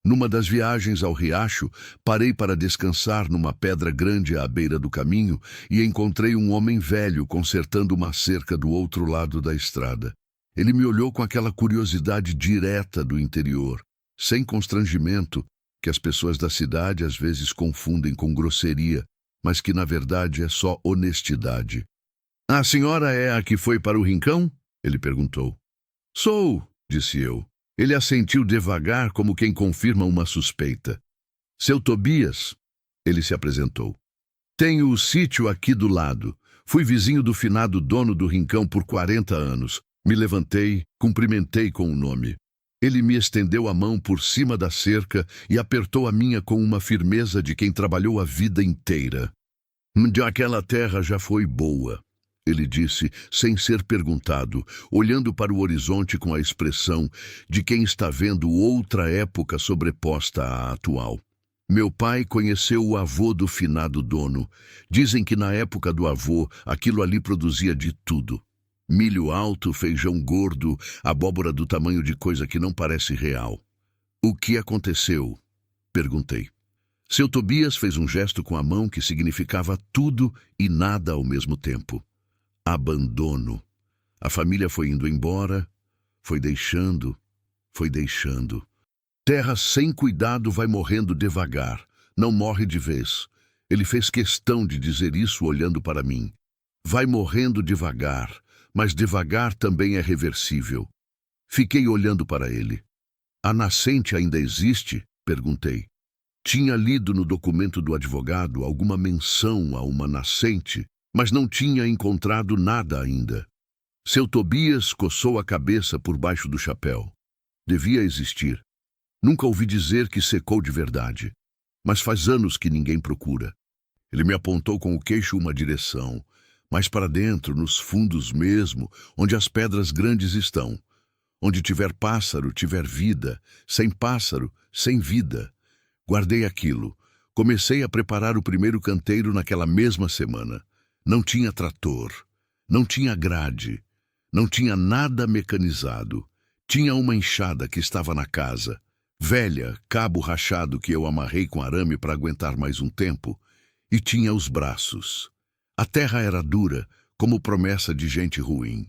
Numa das viagens ao riacho, parei para descansar numa pedra grande à beira do caminho e encontrei um homem velho consertando uma cerca do outro lado da estrada. Ele me olhou com aquela curiosidade direta do interior, sem constrangimento, que as pessoas da cidade às vezes confundem com grosseria, mas que na verdade é só honestidade. "A senhora é a que foi para o rincão?" ele perguntou. "Sou", disse eu. Ele assentiu devagar, como quem confirma uma suspeita. "Seu Tobias", ele se apresentou. "Tenho o sítio aqui do lado. Fui vizinho do finado dono do rincão por 40 anos. Me levantei, cumprimentei com o nome. Ele me estendeu a mão por cima da cerca e apertou a minha com uma firmeza de quem trabalhou a vida inteira. "Aquela terra já foi boa", ele disse, sem ser perguntado, olhando para o horizonte com a expressão de quem está vendo outra época sobreposta à atual. "Meu pai conheceu o avô do finado dono. Dizem que na época do avô, aquilo ali produzia de tudo. Milho alto, feijão gordo, abóbora do tamanho de coisa que não parece real." "O que aconteceu?" perguntei. Seu Tobias fez um gesto com a mão que significava tudo e nada ao mesmo tempo. Abandono. A família foi indo embora, foi deixando. Terra sem cuidado vai morrendo devagar, não morre de vez. Ele fez questão de dizer isso olhando para mim. Vai morrendo devagar, mas devagar também é reversível. Fiquei olhando para ele. "A nascente ainda existe?" perguntei. Tinha lido no documento do advogado alguma menção a uma nascente, mas não tinha encontrado nada ainda. Seu Tobias coçou a cabeça por baixo do chapéu. Devia existir. Nunca ouvi dizer que secou de verdade, mas faz anos que ninguém procura. Ele me apontou com o queixo uma direção, mais para dentro, nos fundos mesmo, onde as pedras grandes estão. Onde tiver pássaro, tiver vida. Sem pássaro, sem vida. Guardei aquilo. Comecei a preparar o primeiro canteiro naquela mesma semana. Não tinha trator, não tinha grade, não tinha nada mecanizado. Tinha uma enxada que estava na casa, velha, cabo rachado que eu amarrei com arame para aguentar mais um tempo, e tinha os braços. A terra era dura, como promessa de gente ruim.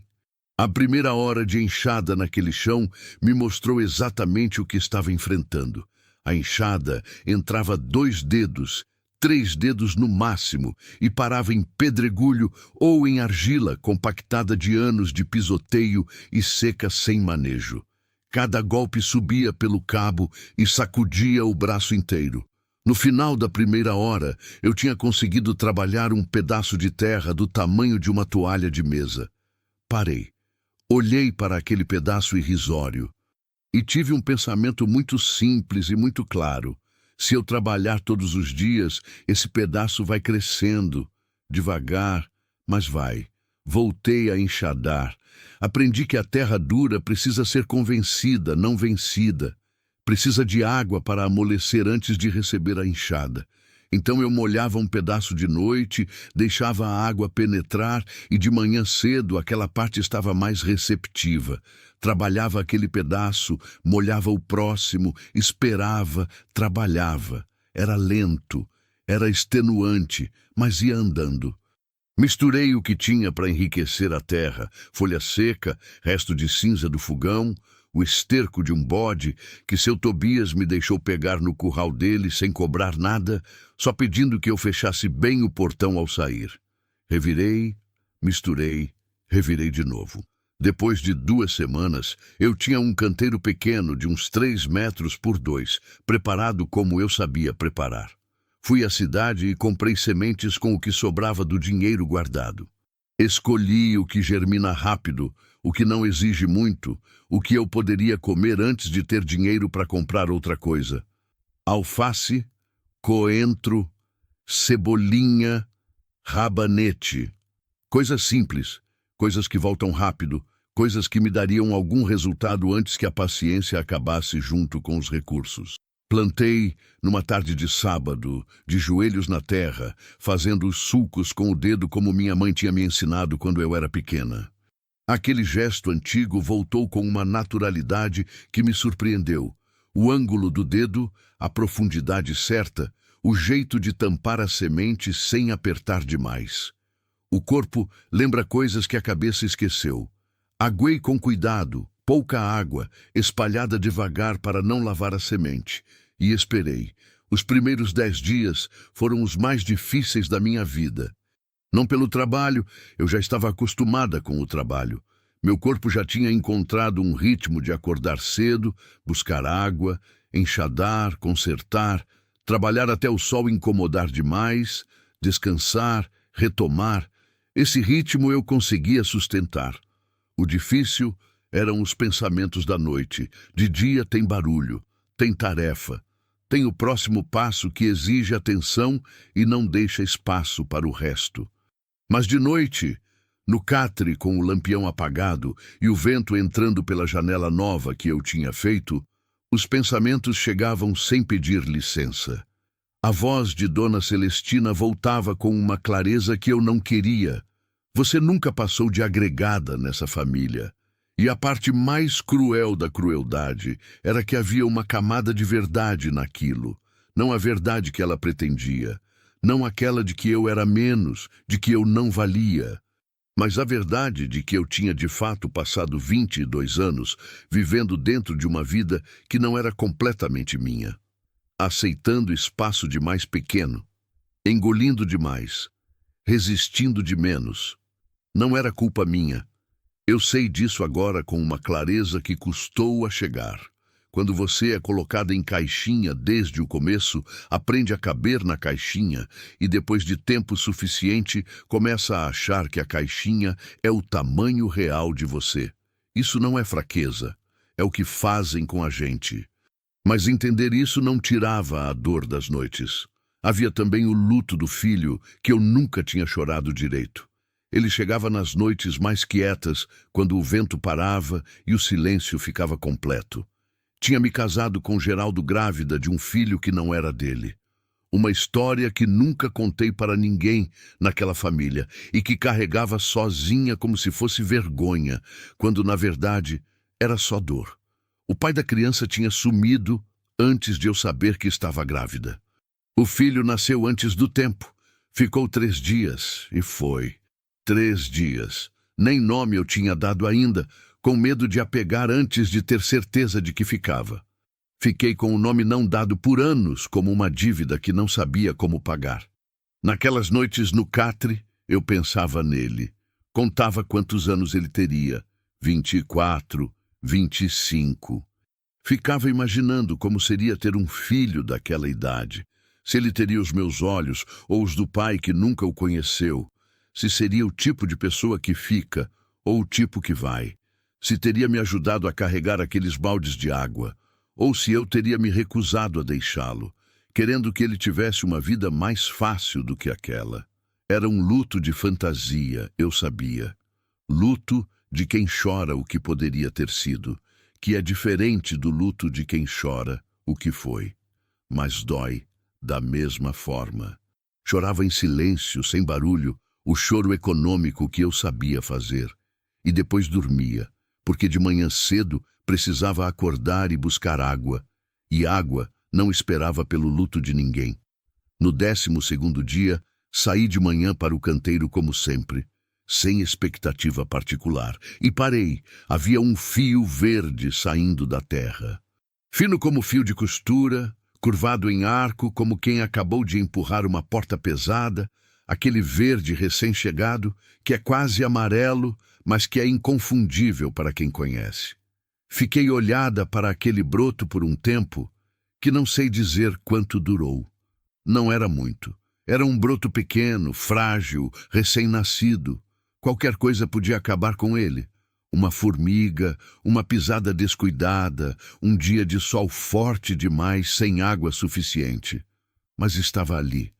A primeira hora de enxada naquele chão me mostrou exatamente o que estava enfrentando. A enxada entrava 2 dedos, 3 dedos no máximo, e parava em pedregulho ou em argila compactada de anos de pisoteio e seca sem manejo. Cada golpe subia pelo cabo e sacudia o braço inteiro. No final da primeira hora, eu tinha conseguido trabalhar um pedaço de terra do tamanho de uma toalha de mesa. Parei. Olhei para aquele pedaço irrisório e tive um pensamento muito simples e muito claro. Se eu trabalhar todos os dias, esse pedaço vai crescendo, devagar, mas vai. Voltei a enxadar. Aprendi que a terra dura precisa ser convencida, não vencida. Precisa de água para amolecer antes de receber a enxada. Então eu molhava um pedaço de noite, deixava a água penetrar e de manhã cedo aquela parte estava mais receptiva. Trabalhava aquele pedaço, molhava o próximo, esperava, trabalhava. Era lento, era extenuante, mas ia andando. Misturei o que tinha para enriquecer a terra, folha seca, resto de cinza do fogão, o esterco de um bode que seu Tobias me deixou pegar no curral dele sem cobrar nada, só pedindo que eu fechasse bem o portão ao sair. Revirei, misturei, revirei de novo. Depois de 2 semanas, eu tinha um canteiro pequeno de uns 3 metros por 2, preparado como eu sabia preparar. Fui à cidade e comprei sementes com o que sobrava do dinheiro guardado. Escolhi o que germina rápido, o que não exige muito, o que eu poderia comer antes de ter dinheiro para comprar outra coisa. Alface, coentro, cebolinha, rabanete. Coisas simples, coisas que voltam rápido, coisas que me dariam algum resultado antes que a paciência acabasse junto com os recursos. Plantei numa tarde de sábado, de joelhos na terra, fazendo os sulcos com o dedo como minha mãe tinha me ensinado quando eu era pequena. Aquele gesto antigo voltou com uma naturalidade que me surpreendeu. O ângulo do dedo, a profundidade certa, o jeito de tampar a semente sem apertar demais. O corpo lembra coisas que a cabeça esqueceu. Aguei com cuidado, pouca água, espalhada devagar para não lavar a semente. E esperei. Os primeiros 10 dias foram os mais difíceis da minha vida. Não pelo trabalho, eu já estava acostumada com o trabalho. Meu corpo já tinha encontrado um ritmo de acordar cedo, buscar água, enxadar, consertar, trabalhar até o sol incomodar demais, descansar, retomar. Esse ritmo eu conseguia sustentar. O difícil eram os pensamentos da noite. De dia tem barulho, tem tarefa, tem o próximo passo que exige atenção e não deixa espaço para o resto. Mas de noite, no catre com o lampião apagado e o vento entrando pela janela nova que eu tinha feito, os pensamentos chegavam sem pedir licença. A voz de Dona Celestina voltava com uma clareza que eu não queria. Você nunca passou de agregada nessa família. E a parte mais cruel da crueldade era que havia uma camada de verdade naquilo. Não a verdade que ela pretendia. Não aquela de que eu era menos, de que eu não valia. Mas a verdade de que eu tinha de fato passado 22 anos vivendo dentro de uma vida que não era completamente minha. Aceitando espaço demais pequeno. Engolindo demais. Resistindo de menos. Não era culpa minha. Eu sei disso agora com uma clareza que custou a chegar. Quando você é colocado em caixinha desde o começo, aprende a caber na caixinha e depois de tempo suficiente começa a achar que a caixinha é o tamanho real de você. Isso não é fraqueza, é o que fazem com a gente. Mas entender isso não tirava a dor das noites. Havia também o luto do filho que eu nunca tinha chorado direito. Ele chegava nas noites mais quietas, quando o vento parava e o silêncio ficava completo. Tinha me casado com Geraldo grávida de um filho que não era dele. Uma história que nunca contei para ninguém naquela família e que carregava sozinha como se fosse vergonha, quando na verdade era só dor. O pai da criança tinha sumido antes de eu saber que estava grávida. O filho nasceu antes do tempo. Ficou 3 dias e foi. 3 dias. Nem nome eu tinha dado ainda, com medo de a pegar antes de ter certeza de que ficava. Fiquei com o nome não dado por anos, como uma dívida que não sabia como pagar. Naquelas noites no catre, eu pensava nele. Contava quantos anos ele teria. 24, 25. Ficava imaginando como seria ter um filho daquela idade. Se ele teria os meus olhos ou os do pai que nunca o conheceu. Se seria o tipo de pessoa que fica ou o tipo que vai. Se teria me ajudado a carregar aqueles baldes de água. Ou se eu teria me recusado a deixá-lo, querendo que ele tivesse uma vida mais fácil do que aquela. Era um luto de fantasia, eu sabia. Luto de quem chora o que poderia ter sido, que é diferente do luto de quem chora o que foi. Mas dói da mesma forma. Chorava em silêncio, sem barulho, o choro econômico que eu sabia fazer. E depois dormia, porque de manhã cedo precisava acordar e buscar água. E água não esperava pelo luto de ninguém. No 12º dia, saí de manhã para o canteiro como sempre, sem expectativa particular. E parei. Havia um fio verde saindo da terra. Fino como fio de costura, curvado em arco como quem acabou de empurrar uma porta pesada, aquele verde recém-chegado, que é quase amarelo, mas que é inconfundível para quem conhece. Fiquei olhada para aquele broto por um tempo, que não sei dizer quanto durou. Não era muito. Era um broto pequeno, frágil, recém-nascido. Qualquer coisa podia acabar com ele. Uma formiga, uma pisada descuidada, um dia de sol forte demais, sem água suficiente. Mas estava ali.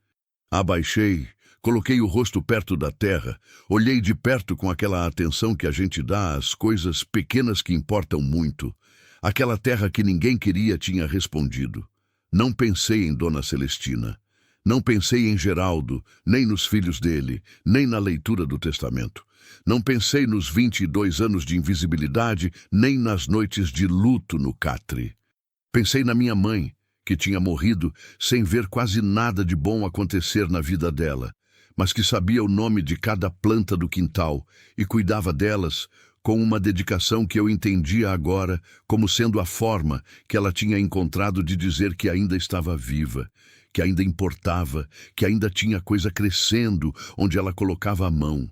Abaixei, coloquei o rosto perto da terra, olhei de perto com aquela atenção que a gente dá às coisas pequenas que importam muito. Aquela terra que ninguém queria tinha respondido. Não pensei em Dona Celestina. Não pensei em Geraldo, nem nos filhos dele, nem na leitura do testamento. Não pensei nos 22 anos de invisibilidade, nem nas noites de luto no catre. Pensei na minha mãe, que tinha morrido sem ver quase nada de bom acontecer na vida dela, mas que sabia o nome de cada planta do quintal e cuidava delas com uma dedicação que eu entendia agora como sendo a forma que ela tinha encontrado de dizer que ainda estava viva, que ainda importava, que ainda tinha coisa crescendo onde ela colocava a mão.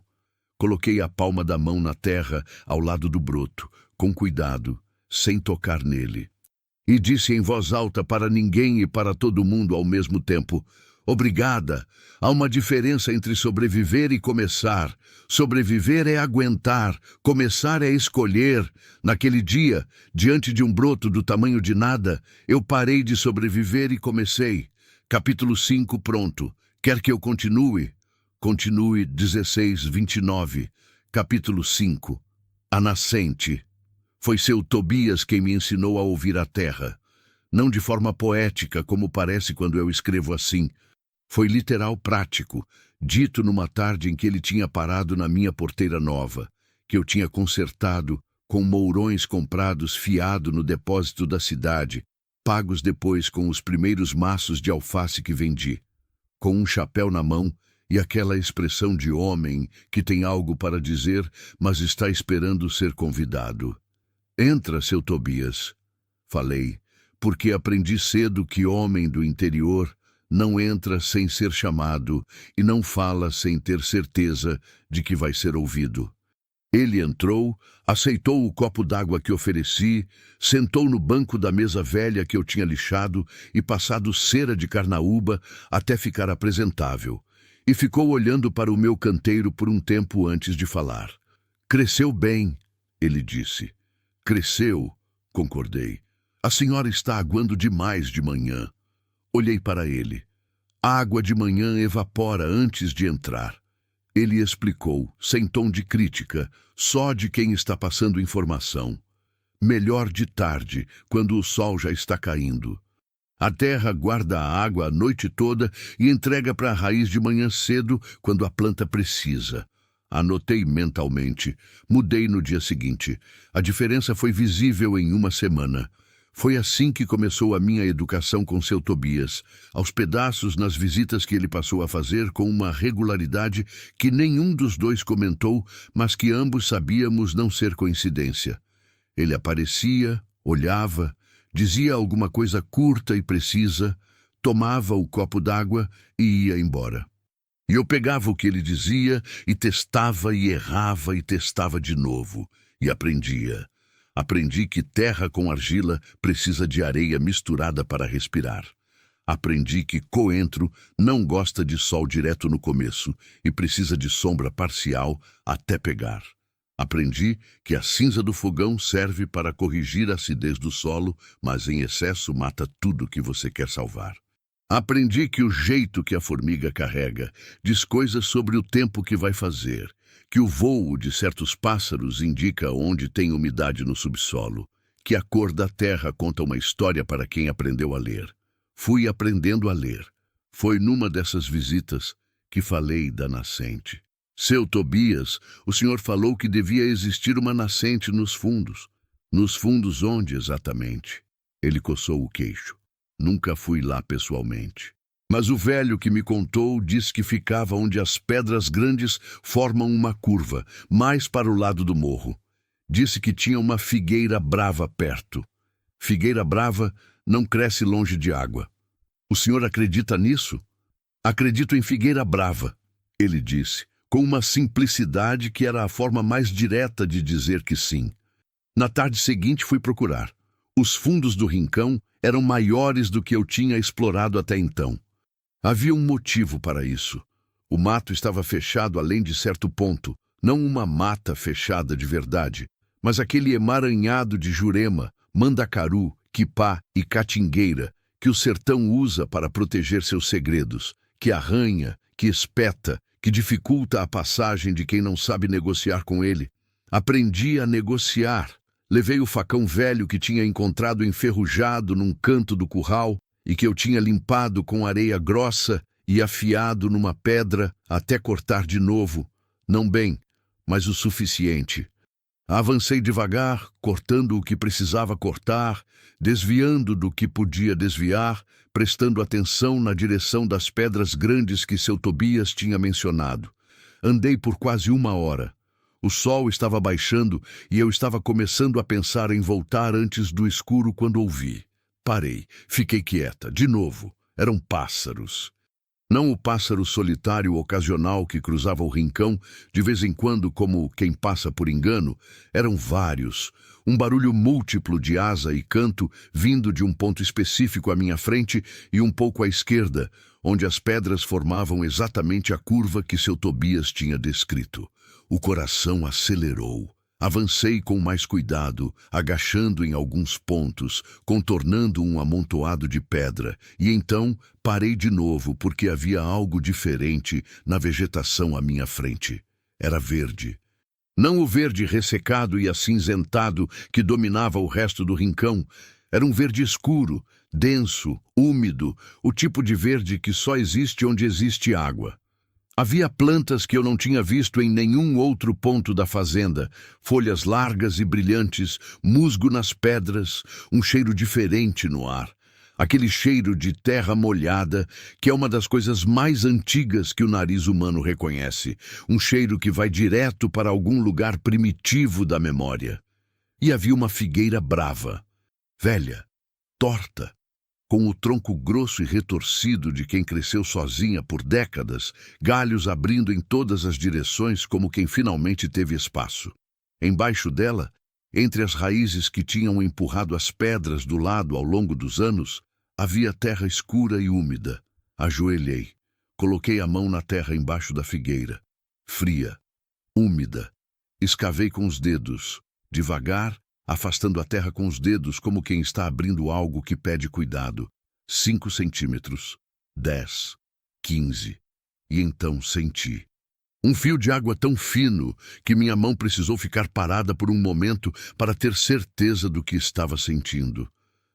Coloquei a palma da mão na terra ao lado do broto, com cuidado, sem tocar nele. E disse em voz alta para ninguém e para todo mundo ao mesmo tempo: obrigada. Há uma diferença entre sobreviver e começar. Sobreviver é aguentar, começar é escolher. Naquele dia, diante de um broto do tamanho de nada, eu parei de sobreviver e comecei. Capítulo 5 pronto. Quer que eu continue? Continue 16:29. Capítulo 5. A nascente. Foi seu Tobias quem me ensinou a ouvir a terra. Não de forma poética, como parece quando eu escrevo assim. Foi literal prático, dito numa tarde em que ele tinha parado na minha porteira nova, que eu tinha consertado com mourões comprados fiado no depósito da cidade, pagos depois com os primeiros maços de alface que vendi. Com um chapéu na mão e aquela expressão de homem que tem algo para dizer, mas está esperando ser convidado. Entra, seu Tobias, falei, porque aprendi cedo que homem do interior não entra sem ser chamado e não fala sem ter certeza de que vai ser ouvido. Ele entrou, aceitou o copo d'água que ofereci, sentou no banco da mesa velha que eu tinha lixado e passado cera de carnaúba até ficar apresentável, e ficou olhando para o meu canteiro por um tempo antes de falar. Cresceu bem, ele disse. Cresceu, concordei. A senhora está aguando demais de manhã. Olhei para ele. A água de manhã evapora antes de entrar. Ele explicou, sem tom de crítica, só de quem está passando informação. Melhor de tarde, quando o sol já está caindo. A terra guarda a água a noite toda e entrega para a raiz de manhã cedo, quando a planta precisa. Anotei mentalmente. Mudei no dia seguinte. A diferença foi visível em uma semana. Foi assim que começou a minha educação com seu Tobias, aos pedaços nas visitas que ele passou a fazer com uma regularidade que nenhum dos dois comentou, mas que ambos sabíamos não ser coincidência. Ele aparecia, olhava, dizia alguma coisa curta e precisa, tomava o copo d'água e ia embora. E eu pegava o que ele dizia e testava e errava e testava de novo. E aprendia. Aprendi que terra com argila precisa de areia misturada para respirar. Aprendi que coentro não gosta de sol direto no começo e precisa de sombra parcial até pegar. Aprendi que a cinza do fogão serve para corrigir a acidez do solo, mas em excesso mata tudo que você quer salvar. Aprendi que o jeito que a formiga carrega diz coisas sobre o tempo que vai fazer, que o voo de certos pássaros indica onde tem umidade no subsolo, que a cor da terra conta uma história para quem aprendeu a ler. Fui aprendendo a ler. Foi numa dessas visitas que falei da nascente. Seu Tobias, o senhor falou que devia existir uma nascente nos fundos. Nos fundos onde exatamente? Ele coçou o queixo. Nunca fui lá pessoalmente. Mas o velho que me contou disse que ficava onde as pedras grandes formam uma curva, mais para o lado do morro. Disse que tinha uma figueira brava perto. Figueira brava não cresce longe de água. O senhor acredita nisso? Acredito em figueira brava, ele disse, com uma simplicidade que era a forma mais direta de dizer que sim. Na tarde seguinte fui procurar. Os fundos do rincão eram maiores do que eu tinha explorado até então. Havia um motivo para isso. O mato estava fechado além de certo ponto, não uma mata fechada de verdade, mas aquele emaranhado de jurema, mandacaru, quipá e catingueira que o sertão usa para proteger seus segredos, que arranha, que espeta, que dificulta a passagem de quem não sabe negociar com ele. Aprendi a negociar. Levei o facão velho que tinha encontrado enferrujado num canto do curral e que eu tinha limpado com areia grossa e afiado numa pedra até cortar de novo. Não bem, mas o suficiente. Avancei devagar, cortando o que precisava cortar, desviando do que podia desviar, prestando atenção na direção das pedras grandes que seu Tobias tinha mencionado. Andei por quase 1 hora. O sol estava baixando e eu estava começando a pensar em voltar antes do escuro quando ouvi. Parei, fiquei quieta, de novo. Eram pássaros. Não o pássaro solitário ocasional que cruzava o rincão, de vez em quando como quem passa por engano. Eram vários, um barulho múltiplo de asa e canto vindo de um ponto específico à minha frente e um pouco à esquerda, onde as pedras formavam exatamente a curva que seu Tobias tinha descrito. O coração acelerou. Avancei com mais cuidado, agachando em alguns pontos, contornando um amontoado de pedra, e então parei de novo porque havia algo diferente na vegetação à minha frente. Era verde. Não o verde ressecado e acinzentado que dominava o resto do rincão. Era um verde escuro, denso, úmido, o tipo de verde que só existe onde existe água. Havia plantas que eu não tinha visto em nenhum outro ponto da fazenda, folhas largas e brilhantes, musgo nas pedras, um cheiro diferente no ar. Aquele cheiro de terra molhada, que é uma das coisas mais antigas que o nariz humano reconhece, um cheiro que vai direto para algum lugar primitivo da memória. E havia uma figueira brava, velha, torta, com o tronco grosso e retorcido de quem cresceu sozinha por décadas, galhos abrindo em todas as direções como quem finalmente teve espaço. Embaixo dela, entre as raízes que tinham empurrado as pedras do lado ao longo dos anos, havia terra escura e úmida. Ajoelhei. Coloquei a mão na terra embaixo da figueira. Fria, úmida. Escavei com os dedos, devagar, afastando a terra com os dedos como quem está abrindo algo que pede cuidado. 5 centímetros, 10, 15. E então senti. Um fio de água tão fino que minha mão precisou ficar parada por um momento para ter certeza do que estava sentindo.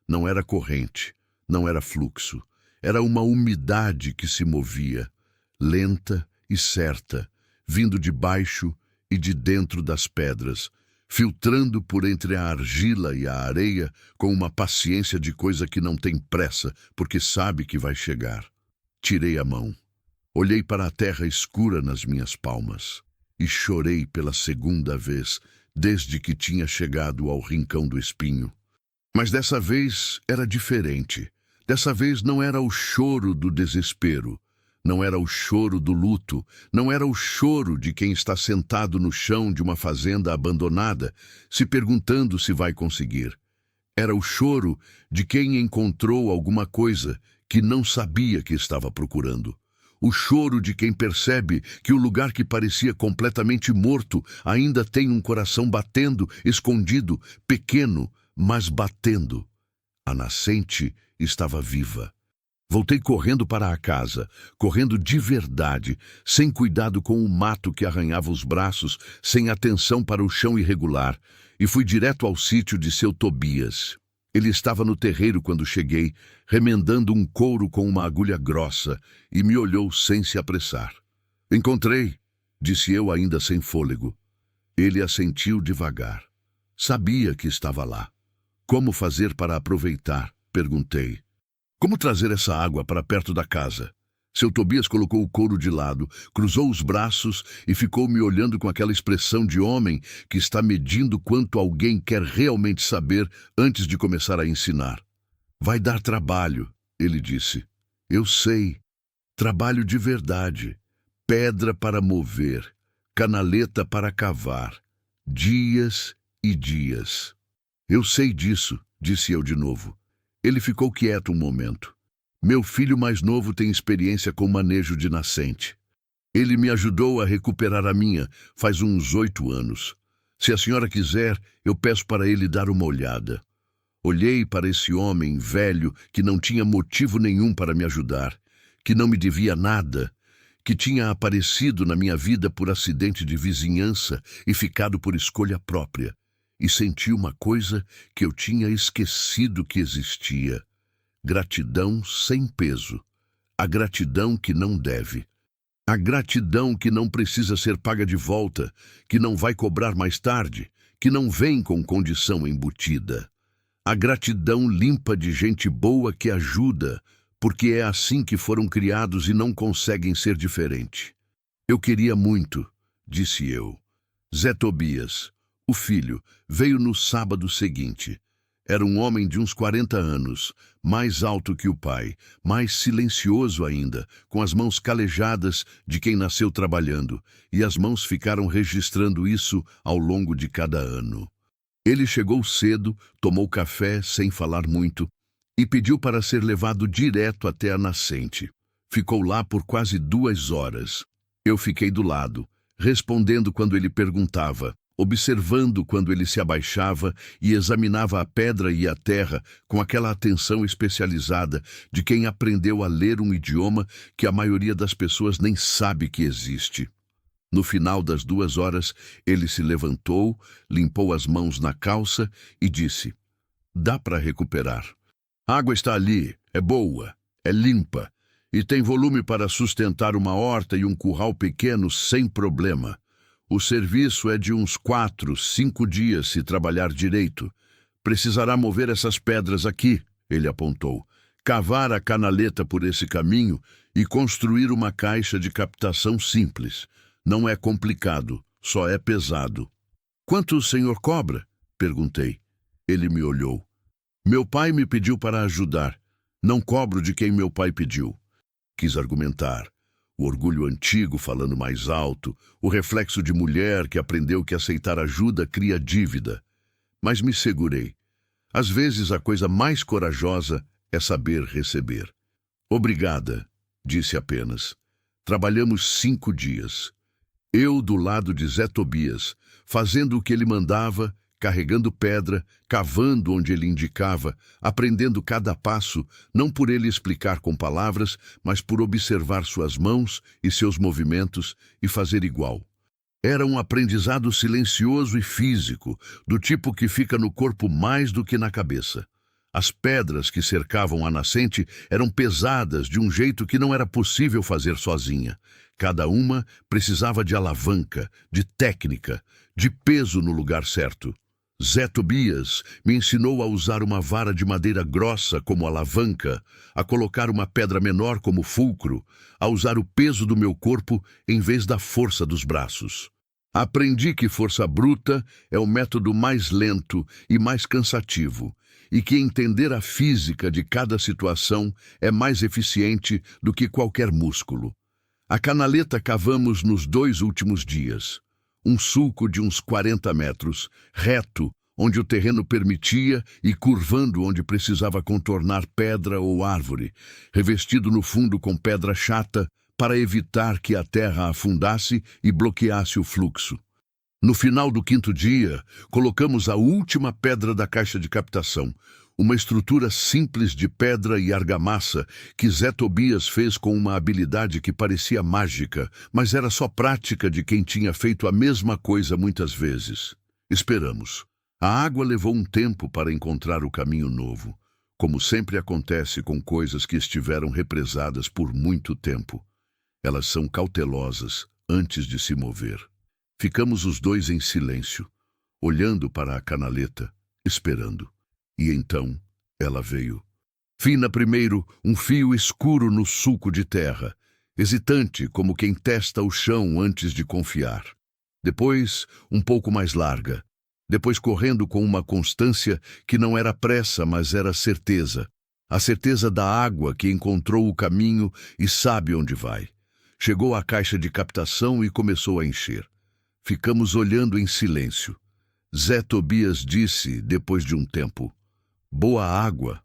Não era corrente, não era fluxo. Era uma umidade que se movia, lenta e certa, vindo de baixo e de dentro das pedras, filtrando por entre a argila e a areia com uma paciência de coisa que não tem pressa, porque sabe que vai chegar. Tirei a mão. Olhei para a terra escura nas minhas palmas e chorei pela segunda vez desde que tinha chegado ao rincão do espinho. Mas dessa vez era diferente. Dessa vez não era o choro do desespero. Não era o choro do luto, não era o choro de quem está sentado no chão de uma fazenda abandonada, se perguntando se vai conseguir. Era o choro de quem encontrou alguma coisa que não sabia que estava procurando. O choro de quem percebe que o lugar que parecia completamente morto ainda tem um coração batendo, escondido, pequeno, mas batendo. A nascente estava viva. Voltei correndo para a casa, correndo de verdade, sem cuidado com o mato que arranhava os braços, sem atenção para o chão irregular, e fui direto ao sítio de seu Tobias. Ele estava no terreiro quando cheguei, remendando um couro com uma agulha grossa, e me olhou sem se apressar. Encontrei, disse eu ainda sem fôlego. Ele assentiu devagar. Sabia que estava lá. Como fazer para aproveitar? Perguntei. Como trazer essa água para perto da casa? Seu Tobias colocou o couro de lado, cruzou os braços e ficou me olhando com aquela expressão de homem que está medindo quanto alguém quer realmente saber antes de começar a ensinar. Vai dar trabalho, ele disse. Eu sei. Trabalho de verdade. Pedra para mover. Canaleta para cavar. Dias e dias. Eu sei disso, disse eu de novo. Ele ficou quieto um momento. Meu filho mais novo tem experiência com manejo de nascente. Ele me ajudou a recuperar a minha faz uns 8 anos. Se a senhora quiser, eu peço para ele dar uma olhada. Olhei para esse homem velho que não tinha motivo nenhum para me ajudar, que não me devia nada, que tinha aparecido na minha vida por acidente de vizinhança e ficado por escolha própria, e senti uma coisa que eu tinha esquecido que existia: gratidão sem peso, a gratidão que não deve. A gratidão que não precisa ser paga de volta, que não vai cobrar mais tarde, que não vem com condição embutida. A gratidão limpa de gente boa que ajuda, porque é assim que foram criados e não conseguem ser diferente. Eu queria muito, disse eu. Zé Tobias, o filho, veio no sábado seguinte. Era um homem de uns 40 anos, mais alto que o pai, mais silencioso ainda, com as mãos calejadas de quem nasceu trabalhando, e as mãos ficaram registrando isso ao longo de cada ano. Ele chegou cedo, tomou café sem falar muito e pediu para ser levado direto até a nascente. Ficou lá por quase 2 horas. Eu fiquei do lado, respondendo quando ele perguntava, observando quando ele se abaixava e examinava a pedra e a terra com aquela atenção especializada de quem aprendeu a ler um idioma que a maioria das pessoas nem sabe que existe. No final das 2 horas, ele se levantou, limpou as mãos na calça e disse: "Dá para recuperar. A água está ali, é boa, é limpa e tem volume para sustentar uma horta e um curral pequeno sem problema. O serviço é de uns 4, 5 dias se trabalhar direito. Precisará mover essas pedras aqui", ele apontou, "cavar a canaleta por esse caminho e construir uma caixa de captação simples. Não é complicado, só é pesado." "Quanto o senhor cobra?" perguntei. Ele me olhou. "Meu pai me pediu para ajudar. Não cobro de quem meu pai pediu." Quis argumentar. O orgulho antigo falando mais alto, o reflexo de mulher que aprendeu que aceitar ajuda cria dívida. Mas me segurei. Às vezes a coisa mais corajosa é saber receber. "Obrigada", disse apenas. Trabalhamos 5 dias. Eu do lado de Zé Tobias, fazendo o que ele mandava, carregando pedra, cavando onde ele indicava, aprendendo cada passo, não por ele explicar com palavras, mas por observar suas mãos e seus movimentos e fazer igual. Era um aprendizado silencioso e físico, do tipo que fica no corpo mais do que na cabeça. As pedras que cercavam a nascente eram pesadas de um jeito que não era possível fazer sozinha. Cada uma precisava de alavanca, de técnica, de peso no lugar certo. Zé Tobias me ensinou a usar uma vara de madeira grossa como alavanca, a colocar uma pedra menor como fulcro, a usar o peso do meu corpo em vez da força dos braços. Aprendi que força bruta é o método mais lento e mais cansativo, e que entender a física de cada situação é mais eficiente do que qualquer músculo. A canaleta cavamos nos 2 últimos dias. Um sulco de uns 40 metros, reto, onde o terreno permitia e curvando onde precisava contornar pedra ou árvore, revestido no fundo com pedra chata para evitar que a terra afundasse e bloqueasse o fluxo. No final do 5º dia, colocamos a última pedra da caixa de captação, uma estrutura simples de pedra e argamassa que Zé Tobias fez com uma habilidade que parecia mágica, mas era só prática de quem tinha feito a mesma coisa muitas vezes. Esperamos. A água levou um tempo para encontrar o caminho novo, como sempre acontece com coisas que estiveram represadas por muito tempo. Elas são cautelosas antes de se mover. Ficamos os 2 em silêncio, olhando para a canaleta, esperando. E então ela veio. Fina primeiro, um fio escuro no sulco de terra, hesitante como quem testa o chão antes de confiar. Depois, um pouco mais larga. Depois correndo com uma constância que não era pressa, mas era certeza. A certeza da água que encontrou o caminho e sabe onde vai. Chegou à caixa de captação e começou a encher. Ficamos olhando em silêncio. Zé Tobias disse, depois de um tempo: "Boa água."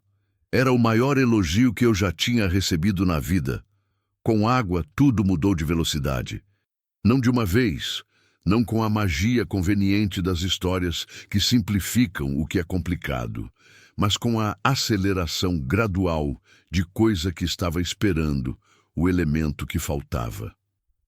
Era o maior elogio que eu já tinha recebido na vida. Com água, tudo mudou de velocidade. Não de uma vez, não com a magia conveniente das histórias que simplificam o que é complicado, mas com a aceleração gradual de coisa que estava esperando, o elemento que faltava.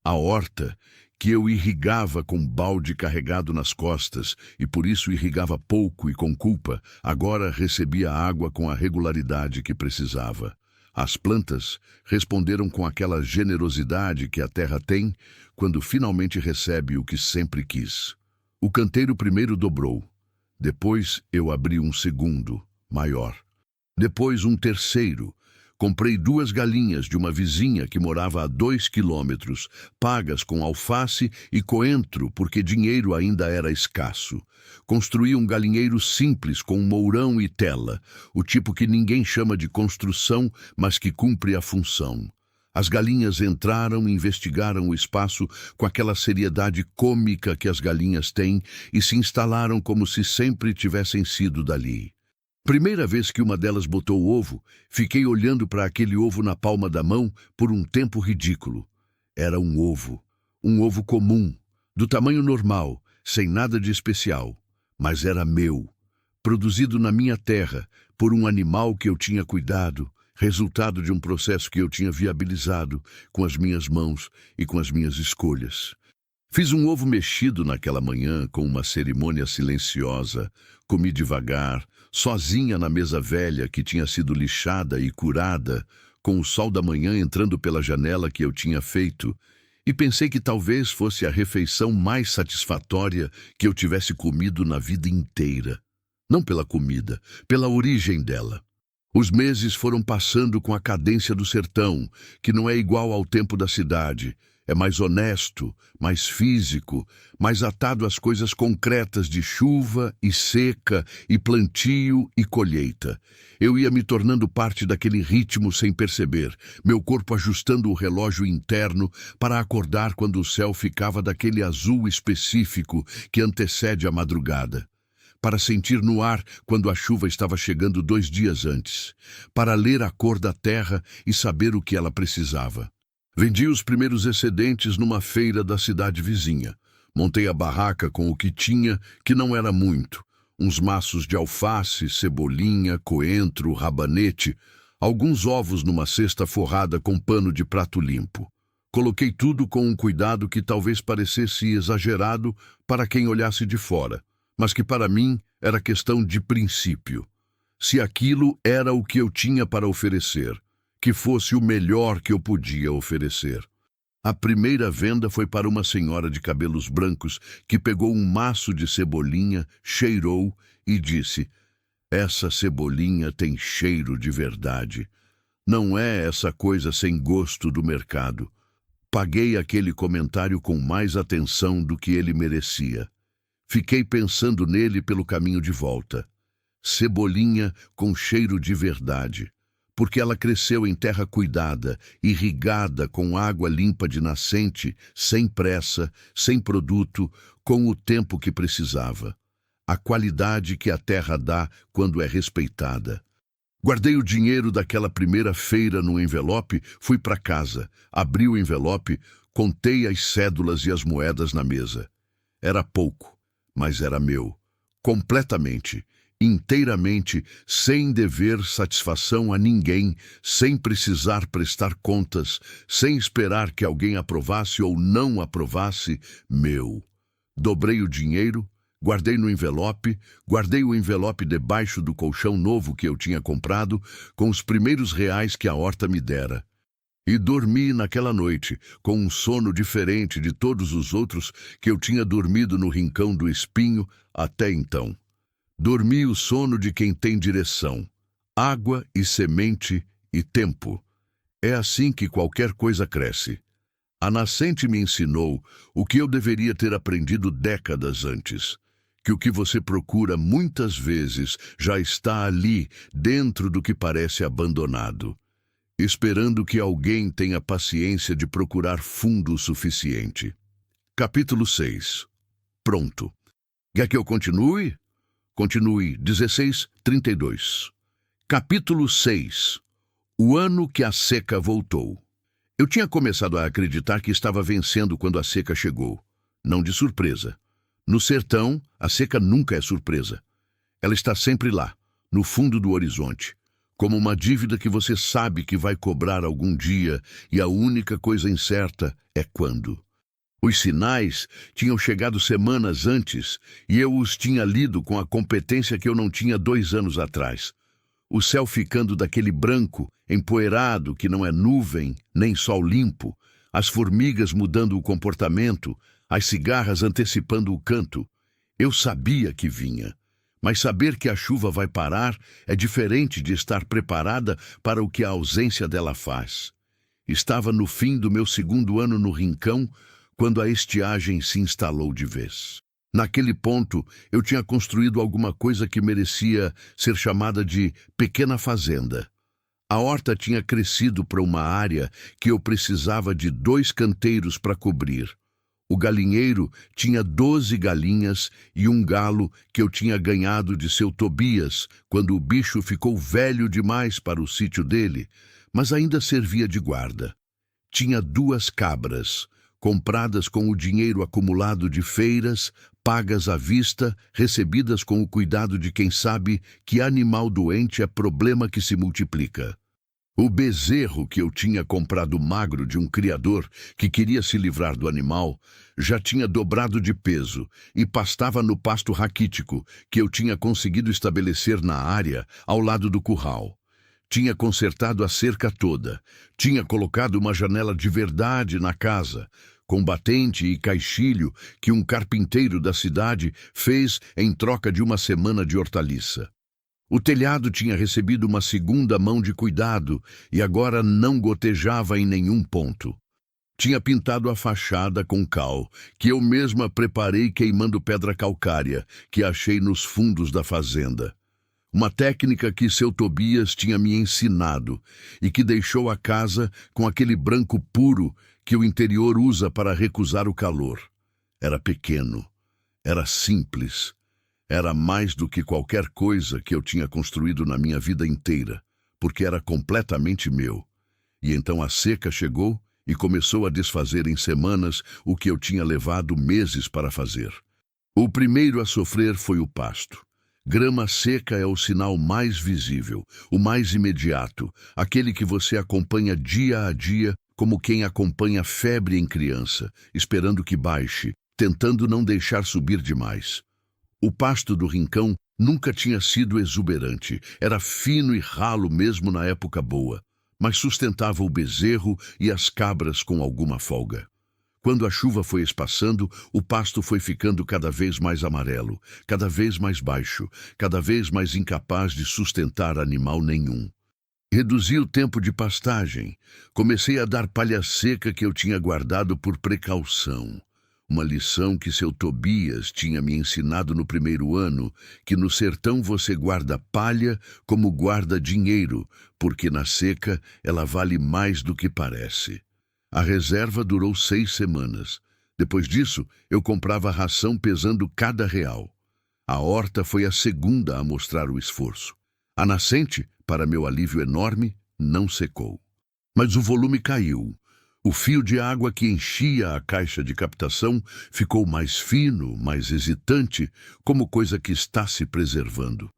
A horta, que eu irrigava com balde carregado nas costas e por isso irrigava pouco e com culpa, agora recebia água com a regularidade que precisava. As plantas responderam com aquela generosidade que a terra tem quando finalmente recebe o que sempre quis. O canteiro primeiro dobrou. Depois eu abri um segundo, maior. Depois um terceiro. Comprei 2 galinhas de uma vizinha que morava a 2 quilômetros, pagas com alface e coentro porque dinheiro ainda era escasso. Construí um galinheiro simples com mourão e tela, o tipo que ninguém chama de construção, mas que cumpre a função. As galinhas entraram e investigaram o espaço com aquela seriedade cômica que as galinhas têm e se instalaram como se sempre tivessem sido dali. Primeira vez que uma delas botou o ovo, fiquei olhando para aquele ovo na palma da mão por um tempo ridículo. Era um ovo comum, do tamanho normal, sem nada de especial, mas era meu, produzido na minha terra, por um animal que eu tinha cuidado, resultado de um processo que eu tinha viabilizado com as minhas mãos e com as minhas escolhas. Fiz um ovo mexido naquela manhã com uma cerimônia silenciosa, comi devagar, sozinha na mesa velha que tinha sido lixada e curada, com o sol da manhã entrando pela janela que eu tinha feito, e pensei que talvez fosse a refeição mais satisfatória que eu tivesse comido na vida inteira. Não pela comida, pela origem dela. Os meses foram passando com a cadência do sertão, que não é igual ao tempo da cidade. É mais honesto, mais físico, mais atado às coisas concretas de chuva e seca e plantio e colheita. Eu ia me tornando parte daquele ritmo sem perceber, meu corpo ajustando o relógio interno para acordar quando o céu ficava daquele azul específico que antecede a madrugada. Para sentir no ar quando a chuva estava chegando 2 dias antes, para ler a cor da terra e saber o que ela precisava. Vendi os primeiros excedentes numa feira da cidade vizinha. Montei a barraca com o que tinha, que não era muito. Uns maços de alface, cebolinha, coentro, rabanete, alguns ovos numa cesta forrada com pano de prato limpo. Coloquei tudo com um cuidado que talvez parecesse exagerado para quem olhasse de fora, mas que para mim era questão de princípio. Se aquilo era o que eu tinha para oferecer, que fosse o melhor que eu podia oferecer. A primeira venda foi para uma senhora de cabelos brancos que pegou um maço de cebolinha, cheirou e disse: "Essa cebolinha tem cheiro de verdade. Não é essa coisa sem gosto do mercado." Paguei aquele comentário com mais atenção do que ele merecia. Fiquei pensando nele pelo caminho de volta. Cebolinha com cheiro de verdade. Porque ela cresceu em terra cuidada, irrigada com água limpa de nascente, sem pressa, sem produto, com o tempo que precisava. A qualidade que a terra dá quando é respeitada. Guardei o dinheiro daquela primeira feira no envelope, fui para casa, abri o envelope, contei as cédulas e as moedas na mesa. Era pouco, mas era meu, completamente. Inteiramente, sem dever satisfação a ninguém, sem precisar prestar contas, sem esperar que alguém aprovasse ou não aprovasse, meu. Dobrei o dinheiro, guardei no envelope, guardei o envelope debaixo do colchão novo que eu tinha comprado, com os primeiros reais que a horta me dera. E dormi naquela noite, com um sono diferente de todos os outros que eu tinha dormido no rincão do espinho até então. Dormi o sono de quem tem direção, água e semente e tempo. É assim que qualquer coisa cresce. A nascente me ensinou o que eu deveria ter aprendido décadas antes, que o que você procura muitas vezes já está ali, dentro do que parece abandonado, esperando que alguém tenha paciência de procurar fundo o suficiente. Capítulo 6. Pronto. Quer que eu continue? Continue, 16:32. Capítulo 6. O ano que a seca voltou. Eu tinha começado a acreditar que estava vencendo quando a seca chegou. Não de surpresa. No sertão, a seca nunca é surpresa. Ela está sempre lá, no fundo do horizonte, como uma dívida que você sabe que vai cobrar algum dia e a única coisa incerta é quando. Os sinais tinham chegado semanas antes e eu os tinha lido com a competência que eu não tinha 2 anos atrás. O céu ficando daquele branco, empoeirado, que não é nuvem, nem sol limpo, as formigas mudando o comportamento, as cigarras antecipando o canto. Eu sabia que vinha, mas saber que a chuva vai parar é diferente de estar preparada para o que a ausência dela faz. Estava no fim do meu 2º ano no Rincão, quando a estiagem se instalou de vez. Naquele ponto, eu tinha construído alguma coisa que merecia ser chamada de pequena fazenda. A horta tinha crescido para uma área que eu precisava de 2 canteiros para cobrir. O galinheiro tinha 12 galinhas e um galo que eu tinha ganhado de seu Tobias quando o bicho ficou velho demais para o sítio dele, mas ainda servia de guarda. Tinha 2 cabras, compradas com o dinheiro acumulado de feiras, pagas à vista, recebidas com o cuidado de quem sabe que animal doente é problema que se multiplica. O bezerro que eu tinha comprado magro de um criador que queria se livrar do animal já tinha dobrado de peso e pastava no pasto raquítico que eu tinha conseguido estabelecer na área ao lado do curral. Tinha consertado a cerca toda, tinha colocado uma janela de verdade na casa, com batente e caixilho que um carpinteiro da cidade fez em troca de uma semana de hortaliça. O telhado tinha recebido uma segunda mão de cuidado e agora não gotejava em nenhum ponto. Tinha pintado a fachada com cal, que eu mesma preparei queimando pedra calcária, que achei nos fundos da fazenda. Uma técnica que seu Tobias tinha me ensinado e que deixou a casa com aquele branco puro que o interior usa para recusar o calor. Era pequeno, era simples, era mais do que qualquer coisa que eu tinha construído na minha vida inteira, porque era completamente meu. E então a seca chegou e começou a desfazer em semanas o que eu tinha levado meses para fazer. O primeiro a sofrer foi o pasto. Grama seca é o sinal mais visível, o mais imediato, aquele que você acompanha dia a dia como quem acompanha febre em criança, esperando que baixe, tentando não deixar subir demais. O pasto do Rincão nunca tinha sido exuberante, era fino e ralo mesmo na época boa, mas sustentava o bezerro e as cabras com alguma folga. Quando a chuva foi espaçando, o pasto foi ficando cada vez mais amarelo, cada vez mais baixo, cada vez mais incapaz de sustentar animal nenhum. Reduzi o tempo de pastagem. Comecei a dar palha seca que eu tinha guardado por precaução. Uma lição que seu Tobias tinha me ensinado no 1º ano, que no sertão você guarda palha como guarda dinheiro, porque na seca ela vale mais do que parece. A reserva durou 6 semanas. Depois disso, eu comprava ração pesando cada real. A horta foi a segunda a mostrar o esforço. A nascente, para meu alívio enorme, não secou. Mas o volume caiu. O fio de água que enchia a caixa de captação ficou mais fino, mais hesitante, como coisa que está se preservando.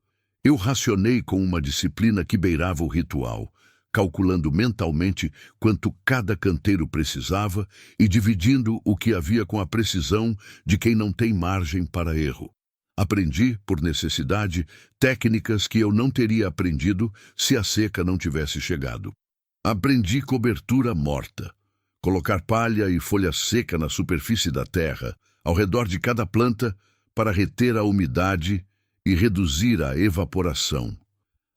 Eu racionei com uma disciplina que beirava o ritual, calculando mentalmente quanto cada canteiro precisava e dividindo o que havia com a precisão de quem não tem margem para erro. Aprendi, por necessidade, técnicas que eu não teria aprendido se a seca não tivesse chegado. Aprendi cobertura morta, colocar palha e folha seca na superfície da terra, ao redor de cada planta, para reter a umidade e reduzir a evaporação.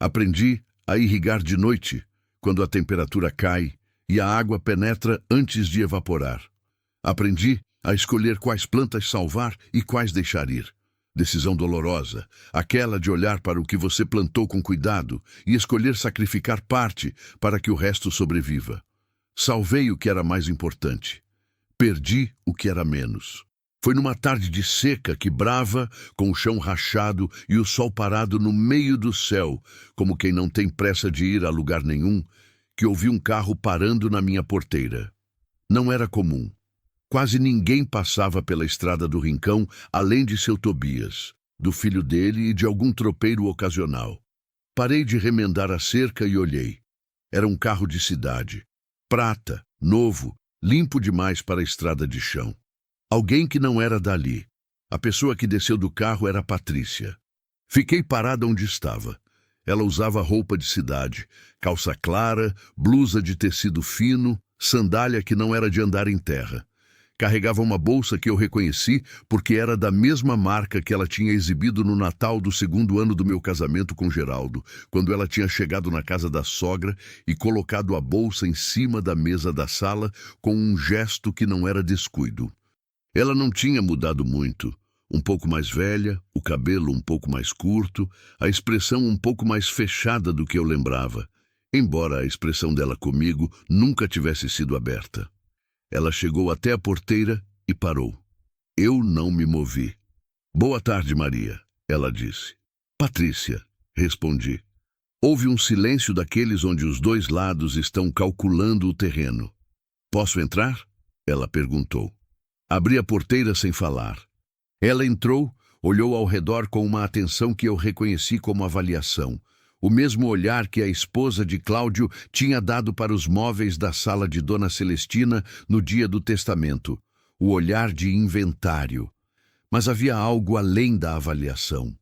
Aprendi a irrigar de noite, quando a temperatura cai e a água penetra antes de evaporar. Aprendi a escolher quais plantas salvar e quais deixar ir. Decisão dolorosa, aquela de olhar para o que você plantou com cuidado e escolher sacrificar parte para que o resto sobreviva. Salvei o que era mais importante. Perdi o que era menos. Foi numa tarde de seca que brava, com o chão rachado e o sol parado no meio do céu, como quem não tem pressa de ir a lugar nenhum, que ouvi um carro parando na minha porteira. Não era comum. Quase ninguém passava pela estrada do Rincão, além de seu Tobias, do filho dele e de algum tropeiro ocasional. Parei de remendar a cerca e olhei. Era um carro de cidade. Prata, novo, limpo demais para a estrada de chão. Alguém que não era dali. A pessoa que desceu do carro era Patrícia. Fiquei parada onde estava. Ela usava roupa de cidade, calça clara, blusa de tecido fino, sandália que não era de andar em terra. Carregava uma bolsa que eu reconheci porque era da mesma marca que ela tinha exibido no Natal do segundo ano do meu casamento com Geraldo, quando ela tinha chegado na casa da sogra e colocado a bolsa em cima da mesa da sala com um gesto que não era descuido. Ela não tinha mudado muito. Um pouco mais velha, o cabelo um pouco mais curto, a expressão um pouco mais fechada do que eu lembrava, embora a expressão dela comigo nunca tivesse sido aberta. Ela chegou até a porteira e parou. Eu não me movi. "Boa tarde, Maria", ela disse. "Patrícia", respondi. Houve um silêncio daqueles onde os dois lados estão calculando o terreno. "Posso entrar?", ela perguntou. Abri a porteira sem falar. Ela entrou, olhou ao redor com uma atenção que eu reconheci como avaliação. O mesmo olhar que a esposa de Cláudio tinha dado para os móveis da sala de Dona Celestina no dia do testamento. O olhar de inventário. Mas havia algo além da avaliação.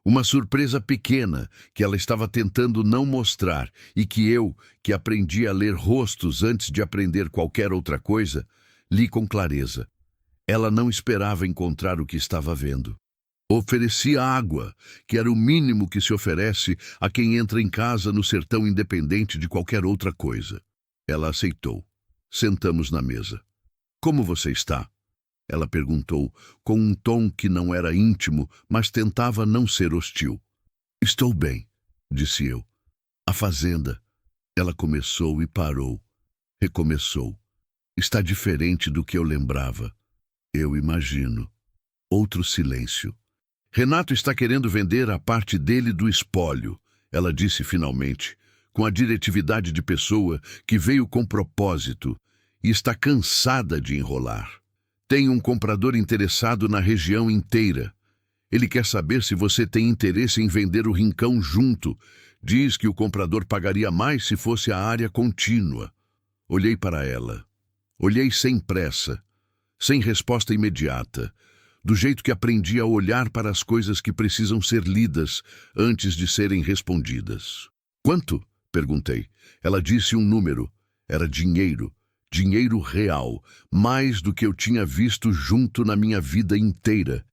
Uma surpresa pequena que ela estava tentando não mostrar e que eu, que aprendi a ler rostos antes de aprender qualquer outra coisa, li com clareza. Ela não esperava encontrar o que estava vendo. Oferecia água, que era o mínimo que se oferece a quem entra em casa no sertão independente de qualquer outra coisa. Ela aceitou. Sentamos na mesa. "Como você está?", ela perguntou, com um tom que não era íntimo, mas tentava não ser hostil. "Estou bem", disse eu. "A fazenda." Ela começou e parou. Recomeçou. "Está diferente do que eu lembrava." "Eu imagino." Outro silêncio. "Renato está querendo vender a parte dele do espólio", ela disse finalmente, com a diretividade de pessoa que veio com propósito e está cansada de enrolar. "Tem um comprador interessado na região inteira. Ele quer saber se você tem interesse em vender o rincão junto. Diz que o comprador pagaria mais se fosse a área contínua." Olhei para ela. Olhei sem pressa. Sem resposta imediata, do jeito que aprendi a olhar para as coisas que precisam ser lidas antes de serem respondidas. "Quanto?", perguntei. Ela disse um número. Era dinheiro. Dinheiro real, mais do que eu tinha visto junto na minha vida inteira.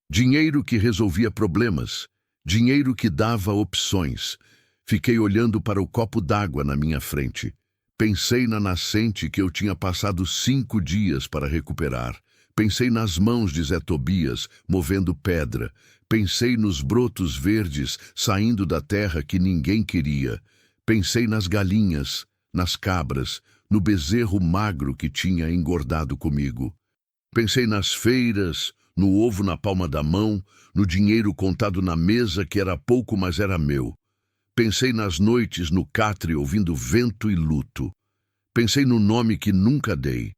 Dinheiro que resolvia problemas. Dinheiro que dava opções. Fiquei olhando para o copo d'água na minha frente. Pensei na nascente que eu tinha passado 5 dias para recuperar. Pensei nas mãos de Zé Tobias, movendo pedra. Pensei nos brotos verdes saindo da terra que ninguém queria. Pensei nas galinhas, nas cabras, no bezerro magro que tinha engordado comigo. Pensei nas feiras, no ovo na palma da mão, no dinheiro contado na mesa que era pouco, mas era meu. Pensei nas noites no catre ouvindo vento e luto. Pensei no nome que nunca dei.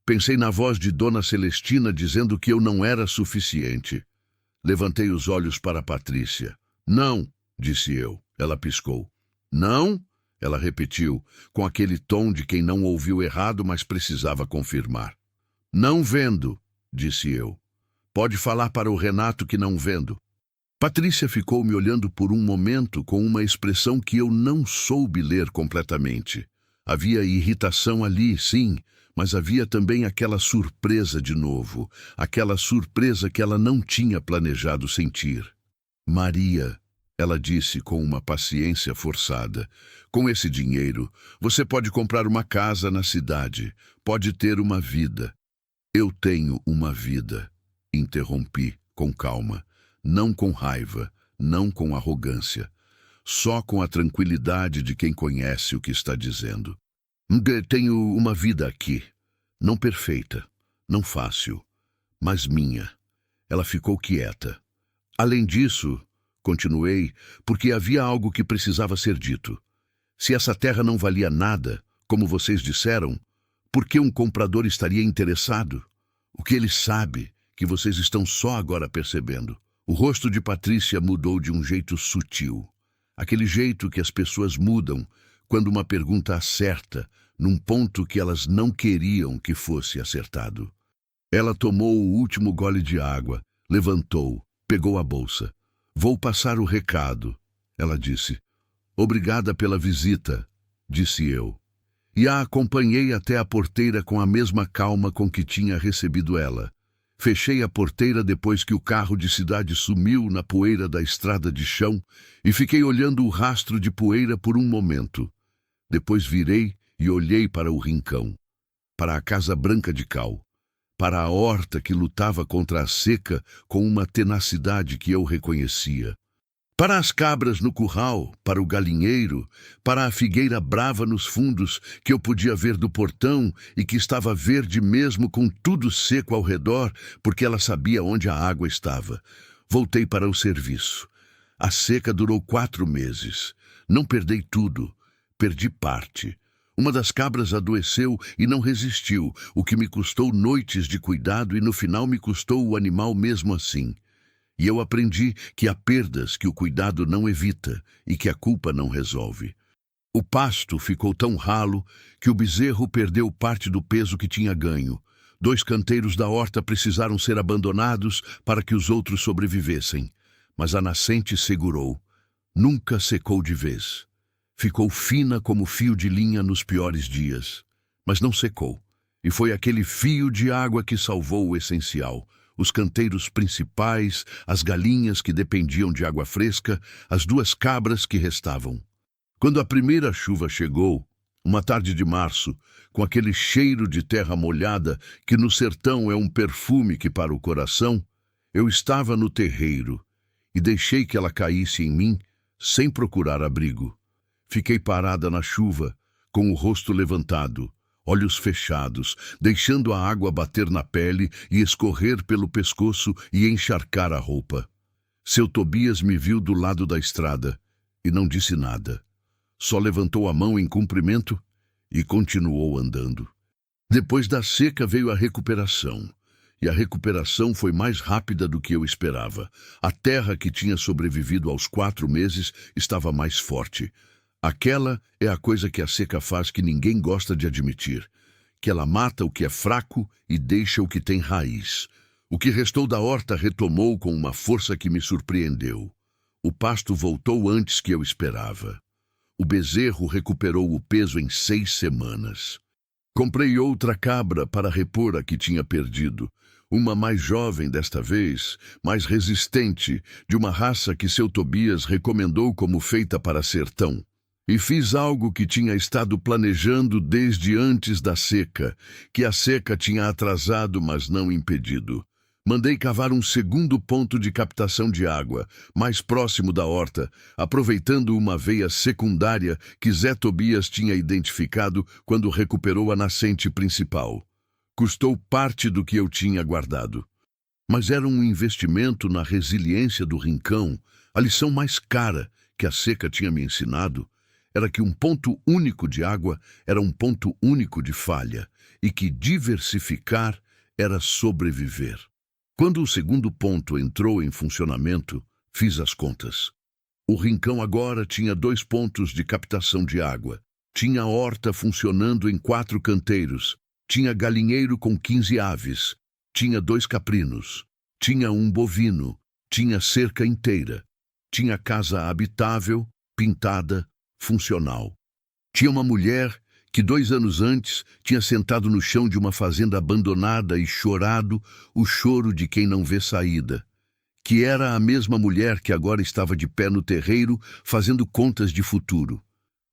Pensei na voz de Dona Celestina dizendo que eu não era suficiente. Levantei os olhos para Patrícia. "Não", disse eu. Ela piscou. "Não?", ela repetiu, com aquele tom de quem não ouviu errado, mas precisava confirmar. "Não vendo", disse eu. "Pode falar para o Renato que não vendo." Patrícia ficou me olhando por um momento com uma expressão que eu não soube ler completamente. Havia irritação ali, sim, mas havia também aquela surpresa de novo, aquela surpresa que ela não tinha planejado sentir. "Maria", ela disse com uma paciência forçada, "com esse dinheiro, você pode comprar uma casa na cidade, pode ter uma vida." "Eu tenho uma vida", interrompi com calma. Não com raiva, não com arrogância, só com a tranquilidade de quem conhece o que está dizendo. "Tenho uma vida aqui, não perfeita, não fácil, mas minha." Ela ficou quieta. "Além disso", continuei, porque havia algo que precisava ser dito. "Se essa terra não valia nada, como vocês disseram, por que um comprador estaria interessado? O que ele sabe, que vocês estão só agora percebendo?" O rosto de Patrícia mudou de um jeito sutil. Aquele jeito que as pessoas mudam quando uma pergunta acerta num ponto que elas não queriam que fosse acertado. Ela tomou o último gole de água, levantou, pegou a bolsa. Vou passar o recado, ela disse. Obrigada pela visita, disse eu. E a acompanhei até a porteira com a mesma calma com que tinha recebido ela. Fechei a porteira depois que o carro de cidade sumiu na poeira da estrada de chão e fiquei olhando o rastro de poeira por um momento. Depois virei e olhei para o rincão, para a casa branca de cal, para a horta que lutava contra a seca com uma tenacidade que eu reconhecia. Para as cabras no curral, para o galinheiro, para a figueira brava nos fundos que eu podia ver do portão e que estava verde mesmo com tudo seco ao redor, porque ela sabia onde a água estava. Voltei para o serviço. A seca durou 4 meses. Não perdi tudo, perdi parte. Uma das cabras adoeceu e não resistiu, o que me custou noites de cuidado e no final me custou o animal mesmo assim. E eu aprendi que há perdas que o cuidado não evita e que a culpa não resolve. O pasto ficou tão ralo que o bezerro perdeu parte do peso que tinha ganho. 2 canteiros da horta precisaram ser abandonados para que os outros sobrevivessem. Mas a nascente segurou. Nunca secou de vez. Ficou fina como fio de linha nos piores dias. Mas não secou. E foi aquele fio de água que salvou o essencial. Os canteiros principais, as galinhas que dependiam de água fresca, as 2 cabras que restavam. Quando a primeira chuva chegou, uma tarde de março, com aquele cheiro de terra molhada que no sertão é um perfume que para o coração, eu estava no terreiro e deixei que ela caísse em mim sem procurar abrigo. Fiquei parada na chuva, com o rosto levantado, olhos fechados, deixando a água bater na pele e escorrer pelo pescoço e encharcar a roupa. Seu Tobias me viu do lado da estrada e não disse nada. Só levantou a mão em cumprimento e continuou andando. Depois da seca veio a recuperação. E a recuperação foi mais rápida do que eu esperava. A terra que tinha sobrevivido aos 4 meses estava mais forte. Aquela é a coisa que a seca faz que ninguém gosta de admitir, que ela mata o que é fraco e deixa o que tem raiz. O que restou da horta retomou com uma força que me surpreendeu. O pasto voltou antes que eu esperava. O bezerro recuperou o peso em 6 semanas. Comprei outra cabra para repor a que tinha perdido. Uma mais jovem desta vez, mais resistente, de uma raça que seu Tobias recomendou como feita para sertão. E fiz algo que tinha estado planejando desde antes da seca, que a seca tinha atrasado, mas não impedido. Mandei cavar um segundo ponto de captação de água, mais próximo da horta, aproveitando uma veia secundária que Zé Tobias tinha identificado quando recuperou a nascente principal. Custou parte do que eu tinha guardado. Mas era um investimento na resiliência do rincão. A lição mais cara que a seca tinha me ensinado era que um ponto único de água era um ponto único de falha, e que diversificar era sobreviver. Quando o segundo ponto entrou em funcionamento, fiz as contas. O rincão agora tinha 2 pontos de captação de água. Tinha a horta funcionando em 4 canteiros. Tinha galinheiro com 15 aves. Tinha 2 caprinos. Tinha um bovino. Tinha cerca inteira. Tinha casa habitável, pintada, funcional. Tinha uma mulher que 2 anos antes tinha sentado no chão de uma fazenda abandonada e chorado o choro de quem não vê saída, que era a mesma mulher que agora estava de pé no terreiro fazendo contas de futuro.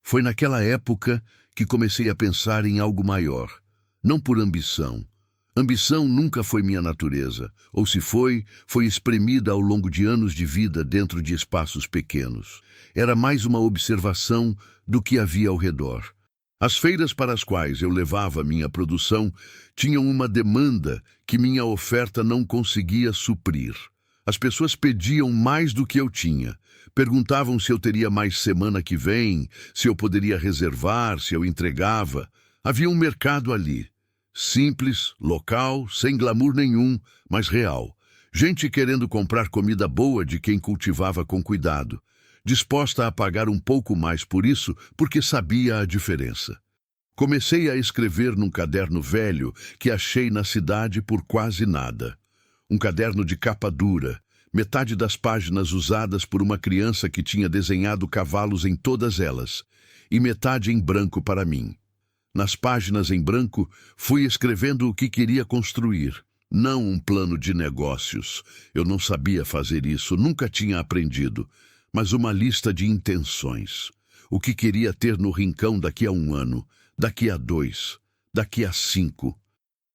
Foi naquela época que comecei a pensar em algo maior, não por ambição. Ambição nunca foi minha natureza, ou se foi, foi espremida ao longo de anos de vida dentro de espaços pequenos. Era mais uma observação do que havia ao redor. As feiras para as quais eu levava minha produção tinham uma demanda que minha oferta não conseguia suprir. As pessoas pediam mais do que eu tinha. Perguntavam se eu teria mais semana que vem, se eu poderia reservar, se eu entregava. Havia um mercado ali. Simples, local, sem glamour nenhum, mas real. Gente querendo comprar comida boa de quem cultivava com cuidado. disposta a pagar um pouco mais por isso, porque sabia a diferença. Comecei a escrever num caderno velho que achei na cidade por quase nada. Um caderno de capa dura, metade das páginas usadas por uma criança que tinha desenhado cavalos em todas elas, e metade em branco para mim. Nas páginas em branco, fui escrevendo o que queria construir, não um plano de negócios. Eu não sabia fazer isso, nunca tinha aprendido, mas uma lista de intenções. O que queria ter no rincão daqui a 1 ano, daqui a 2, daqui a 5.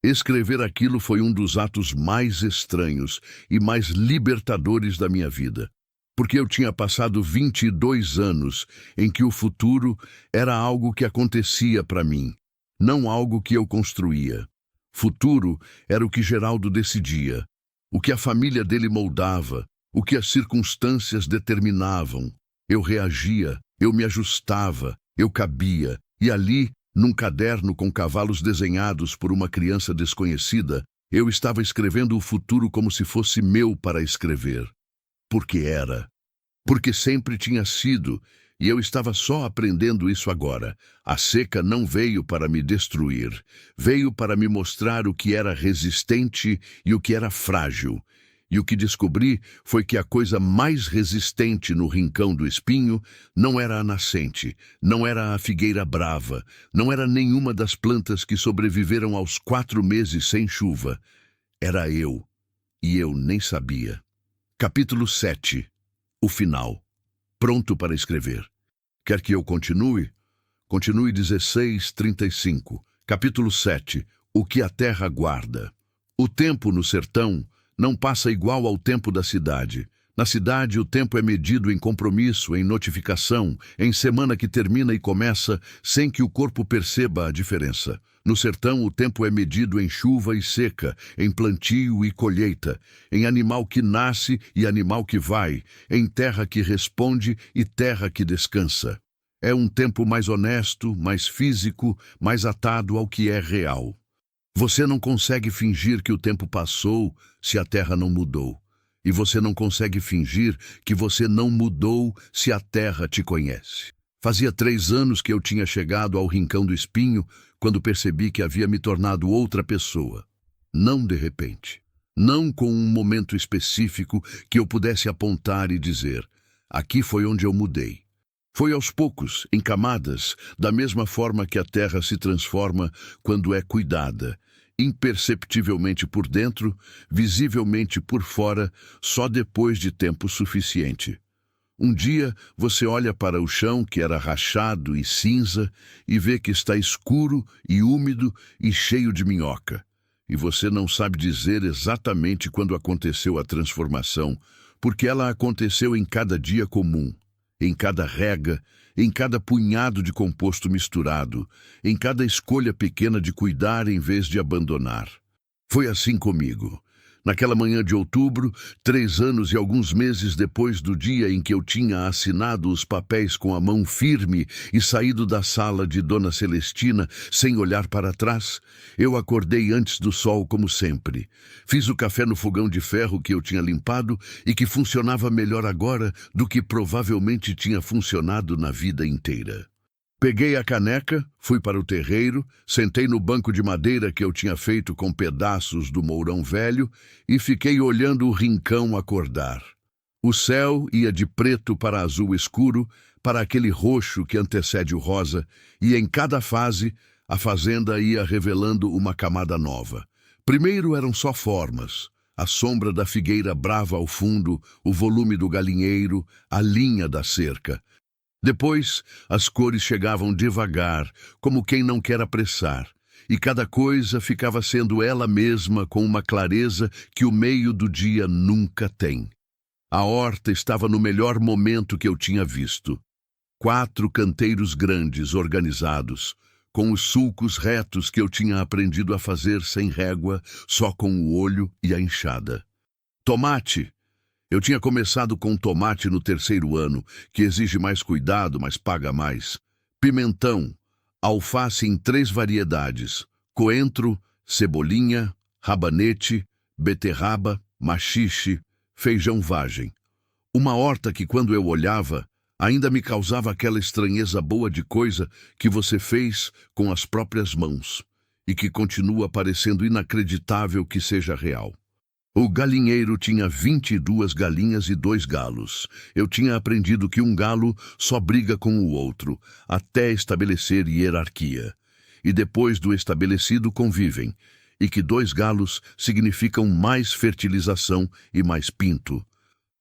Escrever aquilo foi um dos atos mais estranhos e mais libertadores da minha vida, porque eu tinha passado 22 anos em que o futuro era algo que acontecia para mim, não algo que eu construía. Futuro era o que Geraldo decidia, o que a família dele moldava, o que as circunstâncias determinavam. Eu reagia, eu me ajustava, eu cabia, e ali, num caderno com cavalos desenhados por uma criança desconhecida, eu estava escrevendo o futuro como se fosse meu para escrever. Porque era. Porque sempre tinha sido, e eu estava só aprendendo isso agora. A seca não veio para me destruir, veio para me mostrar o que era resistente e o que era frágil. E o que descobri foi que a coisa mais resistente no rincão do espinho não era a nascente, não era a figueira brava, não era nenhuma das plantas que sobreviveram aos 4 meses sem chuva. Era eu, e eu nem sabia. Capítulo 7. O final. Pronto para escrever. Quer que eu continue? Continue 16:35. Capítulo 7. O que a terra guarda. O tempo no sertão não passa igual ao tempo da cidade. Na cidade, o tempo é medido em compromisso, em notificação, em semana que termina e começa, sem que o corpo perceba a diferença. No sertão, o tempo é medido em chuva e seca, em plantio e colheita, em animal que nasce e animal que vai, em terra que responde e terra que descansa. É um tempo mais honesto, mais físico, mais atado ao que é real. Você não consegue fingir que o tempo passou se a terra não mudou. E você não consegue fingir que você não mudou se a terra te conhece. Fazia 3 anos que eu tinha chegado ao rincão do espinho quando percebi que havia me tornado outra pessoa. Não de repente. Não com um momento específico que eu pudesse apontar e dizer: aqui foi onde eu mudei. Foi aos poucos, em camadas, da mesma forma que a terra se transforma quando é cuidada, imperceptivelmente por dentro, visivelmente por fora, só depois de tempo suficiente. Um dia, você olha para o chão que era rachado e cinza e vê que está escuro e úmido e cheio de minhoca. E você não sabe dizer exatamente quando aconteceu a transformação, porque ela aconteceu em cada dia comum. Em cada rega, em cada punhado de composto misturado, em cada escolha pequena de cuidar em vez de abandonar. Foi assim comigo. Naquela manhã de outubro, 3 anos e alguns meses depois do dia em que eu tinha assinado os papéis com a mão firme e saído da sala de Dona Celestina sem olhar para trás, eu acordei antes do sol como sempre. Fiz o café no fogão de ferro que eu tinha limpado e que funcionava melhor agora do que provavelmente tinha funcionado na vida inteira. Peguei a caneca, fui para o terreiro, sentei no banco de madeira que eu tinha feito com pedaços do mourão velho e fiquei olhando o rincão acordar. O céu ia de preto para azul escuro, para aquele roxo que antecede o rosa, e em cada fase, a fazenda ia revelando uma camada nova. Primeiro eram só formas, a sombra da figueira brava ao fundo, o volume do galinheiro, a linha da cerca. Depois, as cores chegavam devagar, como quem não quer apressar, e cada coisa ficava sendo ela mesma com uma clareza que o meio do dia nunca tem. A horta estava no melhor momento que eu tinha visto. 4 canteiros grandes, organizados, com os sulcos retos que eu tinha aprendido a fazer sem régua, só com o olho e a enxada. Tomate! Eu tinha começado com tomate no 3º ano, que exige mais cuidado, mas paga mais. Pimentão, alface em 3 variedades, coentro, cebolinha, rabanete, beterraba, maxixe, feijão vagem. Uma horta que, quando eu olhava, Ainda me causava aquela estranheza boa de coisa que você fez com as próprias mãos e que continua parecendo inacreditável que seja real. O galinheiro tinha 22 galinhas e 2 galos. Eu tinha aprendido que um galo só briga com o outro, até estabelecer hierarquia. E depois do estabelecido convivem, e que 2 galos significam mais fertilização e mais pinto.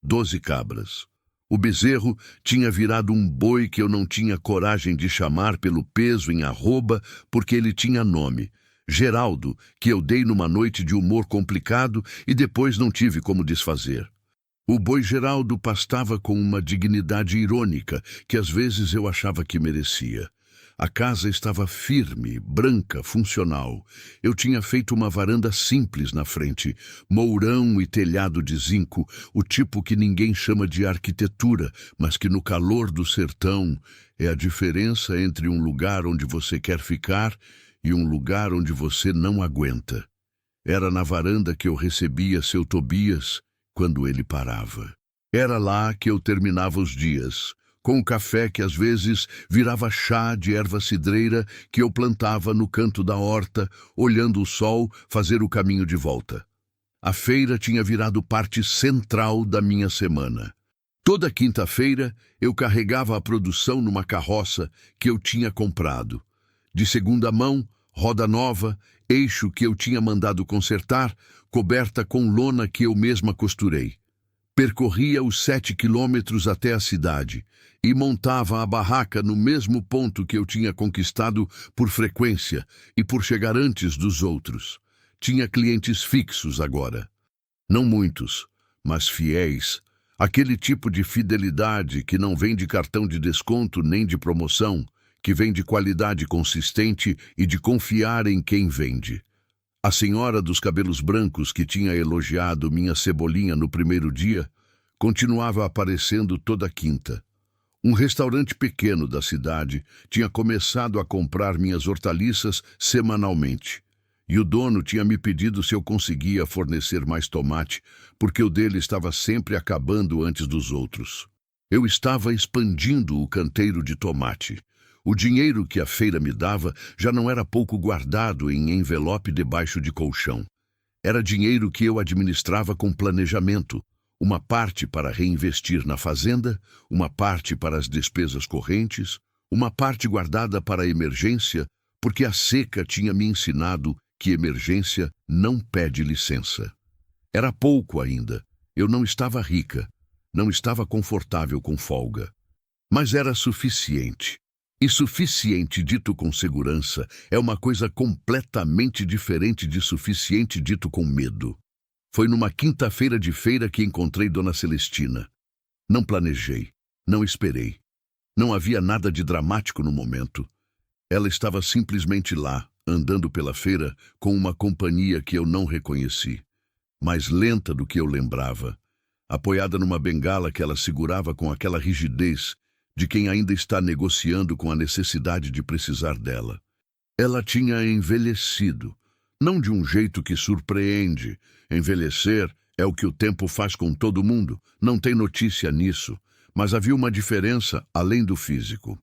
12 cabras. O bezerro tinha virado um boi que eu não tinha coragem de chamar pelo peso em arroba, porque ele tinha nome. Geraldo, que eu dei numa noite de humor complicado e depois não tive como desfazer. O boi Geraldo pastava com uma dignidade irônica que às vezes eu achava que merecia. A casa estava firme, branca, funcional. Eu tinha feito uma varanda simples na frente, mourão e telhado de zinco, o tipo que ninguém chama de arquitetura, mas que no calor do sertão é a diferença entre um lugar onde você quer ficar e um lugar onde você não aguenta. Era na varanda que eu recebia seu Tobias quando ele parava. Era lá que eu terminava os dias, com o café que às vezes virava chá de erva cidreira que eu plantava no canto da horta, olhando o sol fazer o caminho de volta. A feira tinha virado parte central da minha semana. Toda quinta-feira eu carregava a produção numa carroça que eu tinha comprado. De segunda mão, roda nova, eixo que eu tinha mandado consertar, coberta com lona que eu mesma costurei. Percorria os 7 quilômetros até a cidade e montava a barraca no mesmo ponto que eu tinha conquistado por frequência e por chegar antes dos outros. Tinha clientes fixos agora. Não muitos, mas fiéis. Aquele tipo de fidelidade que não vem de cartão de desconto nem de promoção, que vem de qualidade consistente e de confiar em quem vende. A senhora dos cabelos brancos que tinha elogiado minha cebolinha no primeiro dia, continuava aparecendo toda quinta. Um restaurante pequeno da cidade tinha começado a comprar minhas hortaliças semanalmente. E o dono tinha me pedido se eu conseguia fornecer mais tomate, porque o dele estava sempre acabando antes dos outros. Eu estava expandindo o canteiro de tomate. O dinheiro que a feira me dava já não era pouco guardado em envelope debaixo de colchão. Era dinheiro que eu administrava com planejamento, uma parte para reinvestir na fazenda, uma parte para as despesas correntes, uma parte guardada para a emergência, porque a seca tinha me ensinado que emergência não pede licença. Era pouco ainda, eu não estava rica, não estava confortável com folga, mas era suficiente. E suficiente dito com segurança é uma coisa completamente diferente de suficiente dito com medo. Foi numa quinta-feira de feira que encontrei Dona Celestina. Não planejei, não esperei. Não havia nada de dramático no momento. Ela estava simplesmente lá, andando pela feira, com uma companhia que eu não reconheci. Mais lenta do que eu lembrava. Apoiada numa bengala que ela segurava com aquela rigidez de quem ainda está negociando com a necessidade de precisar dela. Ela tinha envelhecido, não de um jeito que surpreende. Envelhecer é o que o tempo faz com todo mundo, não tem notícia nisso, mas havia uma diferença além do físico.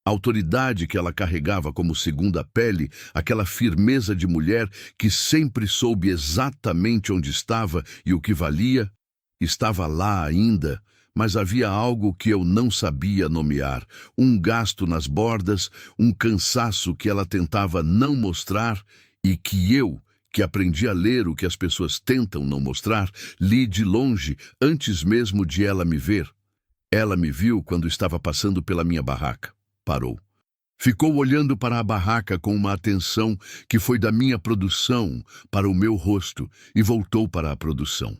A autoridade que ela carregava como segunda pele, aquela firmeza de mulher que sempre soube exatamente onde estava e o que valia, estava lá ainda, mas havia algo que eu não sabia nomear, um gasto nas bordas, um cansaço que ela tentava não mostrar e que eu, que aprendi a ler o que as pessoas tentam não mostrar, li de longe antes mesmo de ela me ver. Ela me viu quando estava passando pela minha barraca. Parou. Ficou olhando para a barraca com uma atenção que foi da minha produção para o meu rosto e voltou para a produção.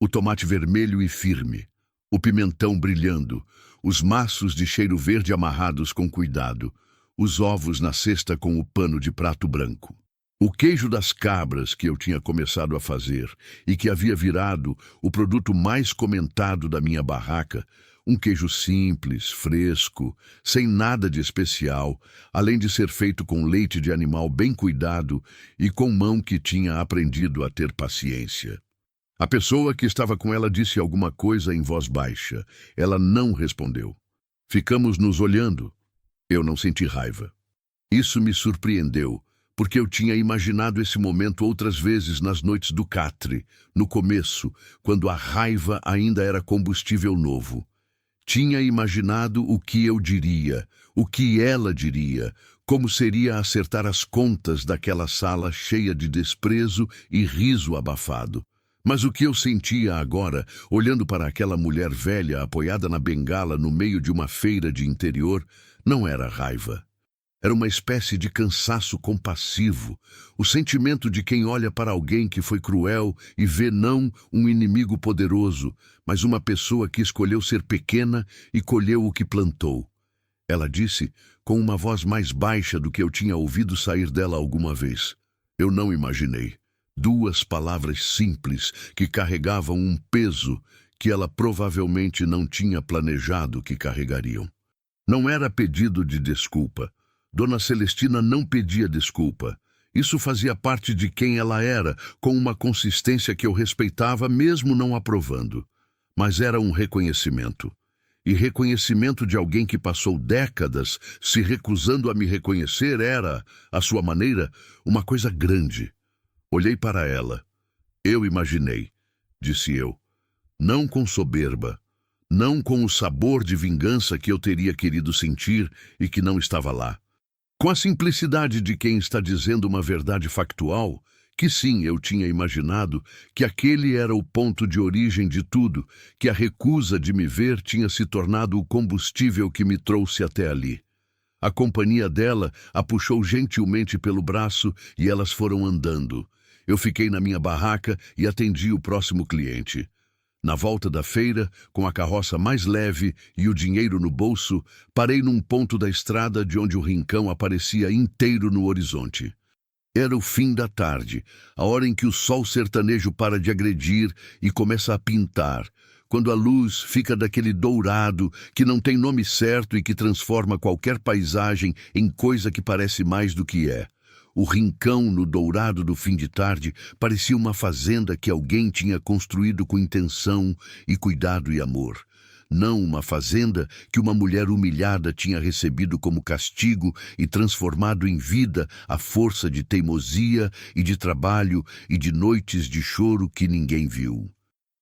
O tomate vermelho e firme, o pimentão brilhando, os maços de cheiro verde amarrados com cuidado, os ovos na cesta com o pano de prato branco. O queijo das cabras que eu tinha começado a fazer e que havia virado o produto mais comentado da minha barraca, um queijo simples, fresco, sem nada de especial, além de ser feito com leite de animal bem cuidado e com mão que tinha aprendido a ter paciência. A pessoa que estava com ela disse alguma coisa em voz baixa. Ela não respondeu. Ficamos nos olhando. Eu não senti raiva. Isso me surpreendeu, porque eu tinha imaginado esse momento outras vezes nas noites do catre, no começo, quando a raiva ainda era combustível novo. Tinha imaginado o que eu diria, o que ela diria, como seria acertar as contas daquela sala cheia de desprezo e riso abafado. Mas o que eu sentia agora, olhando para aquela mulher velha apoiada na bengala no meio de uma feira de interior, não era raiva. Era uma espécie de cansaço compassivo, o sentimento de quem olha para alguém que foi cruel e vê não um inimigo poderoso, mas uma pessoa que escolheu ser pequena e colheu o que plantou. Ela disse, com uma voz mais baixa do que eu tinha ouvido sair dela alguma vez. Eu não imaginei. 2 palavras simples que carregavam um peso que ela provavelmente não tinha planejado que carregariam. Não era pedido de desculpa. Dona Celestina não pedia desculpa. Isso fazia parte de quem ela era, com uma consistência que eu respeitava mesmo não aprovando. Mas era um reconhecimento. E reconhecimento de alguém que passou décadas se recusando a me reconhecer era, à sua maneira, uma coisa grande. Olhei para ela. Eu imaginei, disse eu. Não com soberba, não com o sabor de vingança que eu teria querido sentir e que não estava lá. Com a simplicidade de quem está dizendo uma verdade factual, que sim, eu tinha imaginado que aquele era o ponto de origem de tudo, que a recusa de me ver tinha se tornado o combustível que me trouxe até ali. A companhia dela a puxou gentilmente pelo braço e elas foram andando. Eu fiquei na minha barraca e atendi o próximo cliente. Na volta da feira, com a carroça mais leve e o dinheiro no bolso, parei num ponto da estrada de onde o rincão aparecia inteiro no horizonte. Era o fim da tarde, a hora em que o sol sertanejo para de agredir e começa a pintar, quando a luz fica daquele dourado que não tem nome certo e que transforma qualquer paisagem em coisa que parece mais do que é. O rincão no dourado do fim de tarde parecia uma fazenda que alguém tinha construído com intenção e cuidado e amor. Não uma fazenda que uma mulher humilhada tinha recebido como castigo e transformado em vida à força de teimosia e de trabalho e de noites de choro que ninguém viu.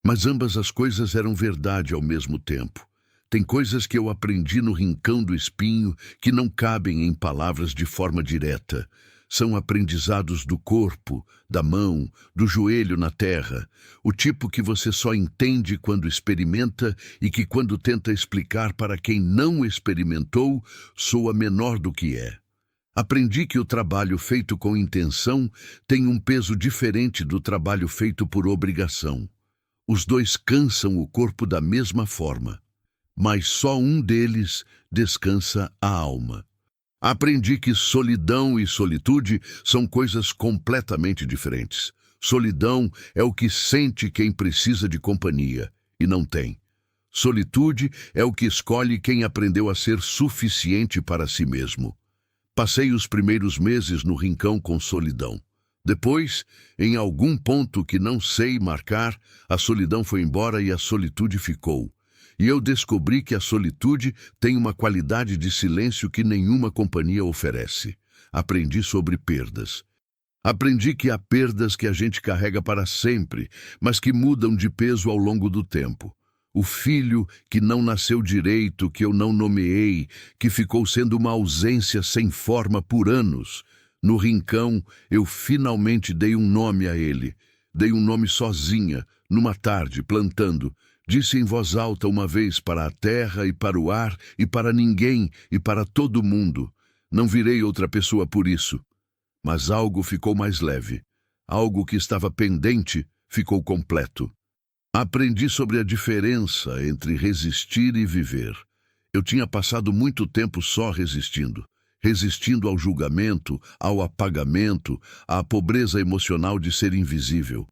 Mas ambas as coisas eram verdade ao mesmo tempo. Tem coisas que eu aprendi no rincão do espinho que não cabem em palavras de forma direta. São aprendizados do corpo, da mão, do joelho na terra, o tipo que você só entende quando experimenta e que quando tenta explicar para quem não experimentou, soa menor do que é. Aprendi que o trabalho feito com intenção tem um peso diferente do trabalho feito por obrigação. Os dois cansam o corpo da mesma forma, mas só um deles descansa a alma. Aprendi que solidão e solitude são coisas completamente diferentes. Solidão é o que sente quem precisa de companhia e não tem. Solitude é o que escolhe quem aprendeu a ser suficiente para si mesmo. Passei os primeiros meses no rincão com solidão. Depois, em algum ponto que não sei marcar, a solidão foi embora e a solitude ficou. E eu descobri que a solitude tem uma qualidade de silêncio que nenhuma companhia oferece. Aprendi sobre perdas. Aprendi que há perdas que a gente carrega para sempre, mas que mudam de peso ao longo do tempo. O filho que não nasceu direito, que eu não nomeei, que ficou sendo uma ausência sem forma por anos. No rincão, eu finalmente dei um nome a ele. Dei um nome sozinha, numa tarde, plantando. Disse em voz alta uma vez para a terra e para o ar e para ninguém e para todo mundo. Não virei outra pessoa por isso. Mas algo ficou mais leve. Algo que estava pendente ficou completo. Aprendi sobre a diferença entre resistir e viver. Eu tinha passado muito tempo só resistindo. Resistindo ao julgamento, ao apagamento, à pobreza emocional de ser invisível.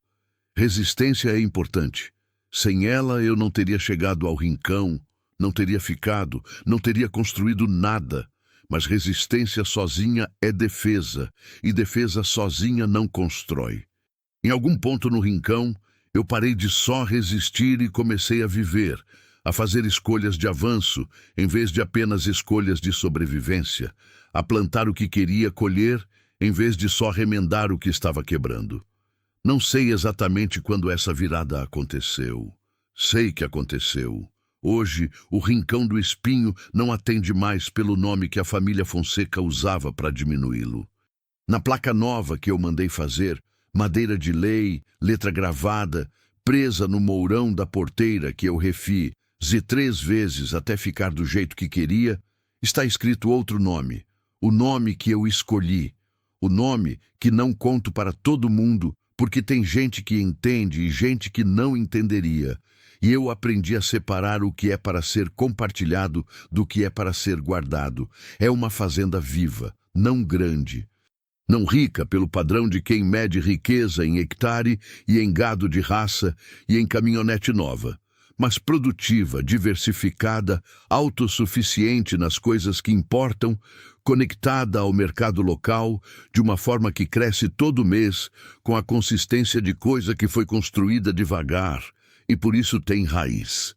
Resistência é importante. Sem ela eu não teria chegado ao rincão, não teria ficado, não teria construído nada. Mas resistência sozinha é defesa, e defesa sozinha não constrói. Em algum ponto no rincão, eu parei de só resistir e comecei a viver, a fazer escolhas de avanço em vez de apenas escolhas de sobrevivência, a plantar o que queria colher em vez de só remendar o que estava quebrando. Não sei exatamente quando essa virada aconteceu. Sei que aconteceu. Hoje, o Rincão do Espinho não atende mais pelo nome que a família Fonseca usava para diminuí-lo. Na placa nova que eu mandei fazer, madeira de lei, letra gravada, presa no mourão da porteira que eu refiz 3 vezes até ficar do jeito que queria, está escrito outro nome, o nome que eu escolhi, o nome que não conto para todo mundo, porque tem gente que entende e gente que não entenderia. E eu aprendi a separar o que é para ser compartilhado do que é para ser guardado. É uma fazenda viva, não grande. Não rica pelo padrão de quem mede riqueza em hectare e em gado de raça e em caminhonete nova, mas produtiva, diversificada, autossuficiente nas coisas que importam, conectada ao mercado local, de uma forma que cresce todo mês, com a consistência de coisa que foi construída devagar, e por isso tem raiz.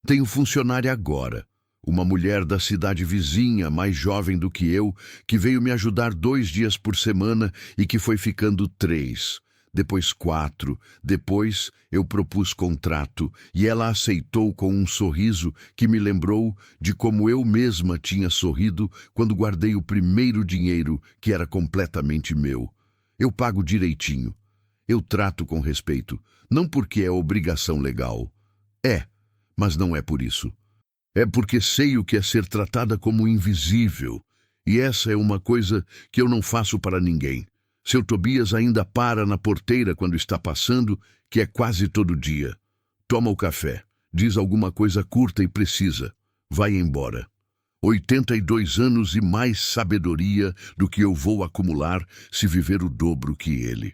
Tenho funcionária agora, uma mulher da cidade vizinha, mais jovem do que eu, que veio me ajudar 2 dias por semana e que foi ficando 3, depois 4, depois eu propus contrato e ela aceitou com um sorriso que me lembrou de como eu mesma tinha sorrido quando guardei o primeiro dinheiro que era completamente meu. Eu pago direitinho. Eu trato com respeito, não porque é obrigação legal. É, mas não é por isso. É porque sei o que é ser tratada como invisível, e essa é uma coisa que eu não faço para ninguém. Seu Tobias ainda para na porteira quando está passando, que é quase todo dia. Toma o café, diz alguma coisa curta e precisa, vai embora. 82 anos e mais sabedoria do que eu vou acumular se viver o dobro que ele.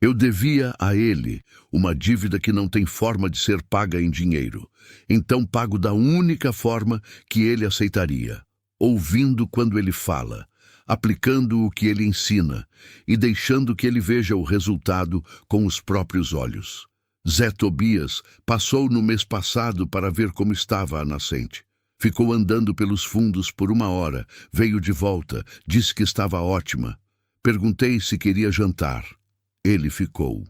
Eu devia a ele uma dívida que não tem forma de ser paga em dinheiro. Então pago da única forma que ele aceitaria, ouvindo quando ele fala, aplicando o que ele ensina e deixando que ele veja o resultado com os próprios olhos. Zé Tobias passou no mês passado para ver como estava a nascente. Ficou andando pelos fundos por 1 hora, veio de volta, disse que estava ótima. Perguntei se queria jantar. Ele ficou.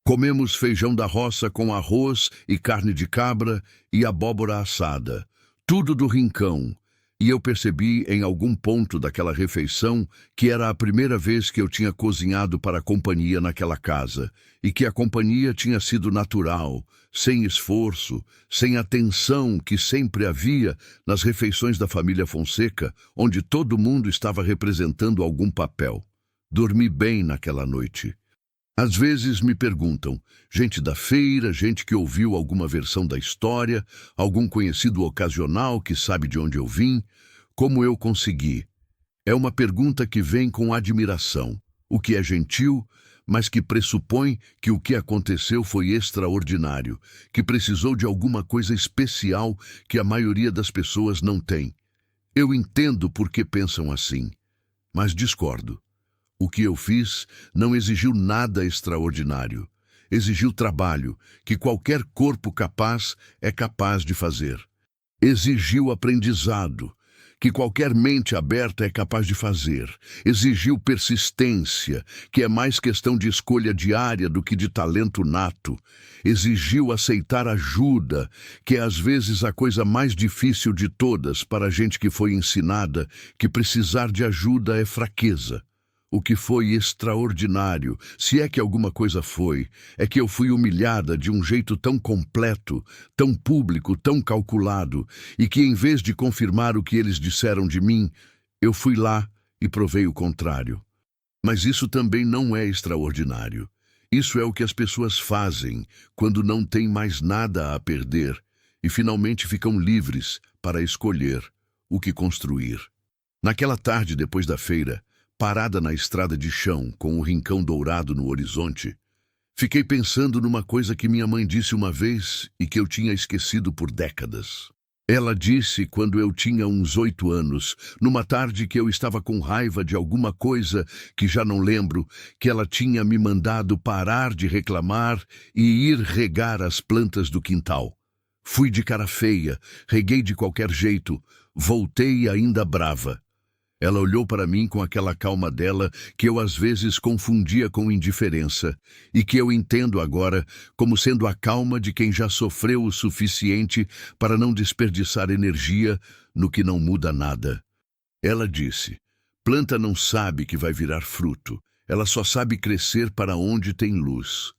Comemos feijão da roça com arroz e carne de cabra e abóbora assada. Tudo do Rincão. E eu percebi em algum ponto daquela refeição que era a primeira vez que eu tinha cozinhado para a companhia naquela casa e que a companhia tinha sido natural, sem esforço, sem a tensão que sempre havia nas refeições da família Fonseca, onde todo mundo estava representando algum papel. Dormi bem naquela noite. Às vezes me perguntam, gente da feira, gente que ouviu alguma versão da história, algum conhecido ocasional que sabe de onde eu vim, como eu consegui. É uma pergunta que vem com admiração, o que é gentil, mas que pressupõe que o que aconteceu foi extraordinário, que precisou de alguma coisa especial que a maioria das pessoas não tem. Eu entendo por que pensam assim, mas discordo. O que eu fiz não exigiu nada extraordinário. Exigiu trabalho, que qualquer corpo capaz é capaz de fazer. Exigiu aprendizado, que qualquer mente aberta é capaz de fazer. Exigiu persistência, que é mais questão de escolha diária do que de talento nato. Exigiu aceitar ajuda, que é às vezes a coisa mais difícil de todas para a gente que foi ensinada que precisar de ajuda é fraqueza. O que foi extraordinário, se é que alguma coisa foi, é que eu fui humilhada de um jeito tão completo, tão público, tão calculado, e que em vez de confirmar o que eles disseram de mim, eu fui lá e provei o contrário. Mas isso também não é extraordinário. Isso é o que as pessoas fazem quando não têm mais nada a perder e finalmente ficam livres para escolher o que construir. Naquela tarde depois da feira, parada na estrada de chão, com o Rincão dourado no horizonte, fiquei pensando numa coisa que minha mãe disse uma vez e que eu tinha esquecido por décadas. Ela disse quando eu tinha uns 8 anos, numa tarde que eu estava com raiva de alguma coisa que já não lembro, que ela tinha me mandado parar de reclamar e ir regar as plantas do quintal. Fui de cara feia, reguei de qualquer jeito, voltei ainda brava. Ela olhou para mim com aquela calma dela que eu às vezes confundia com indiferença e que eu entendo agora como sendo a calma de quem já sofreu o suficiente para não desperdiçar energia no que não muda nada. Ela disse: planta não sabe que vai virar fruto, ela só sabe crescer para onde tem luz.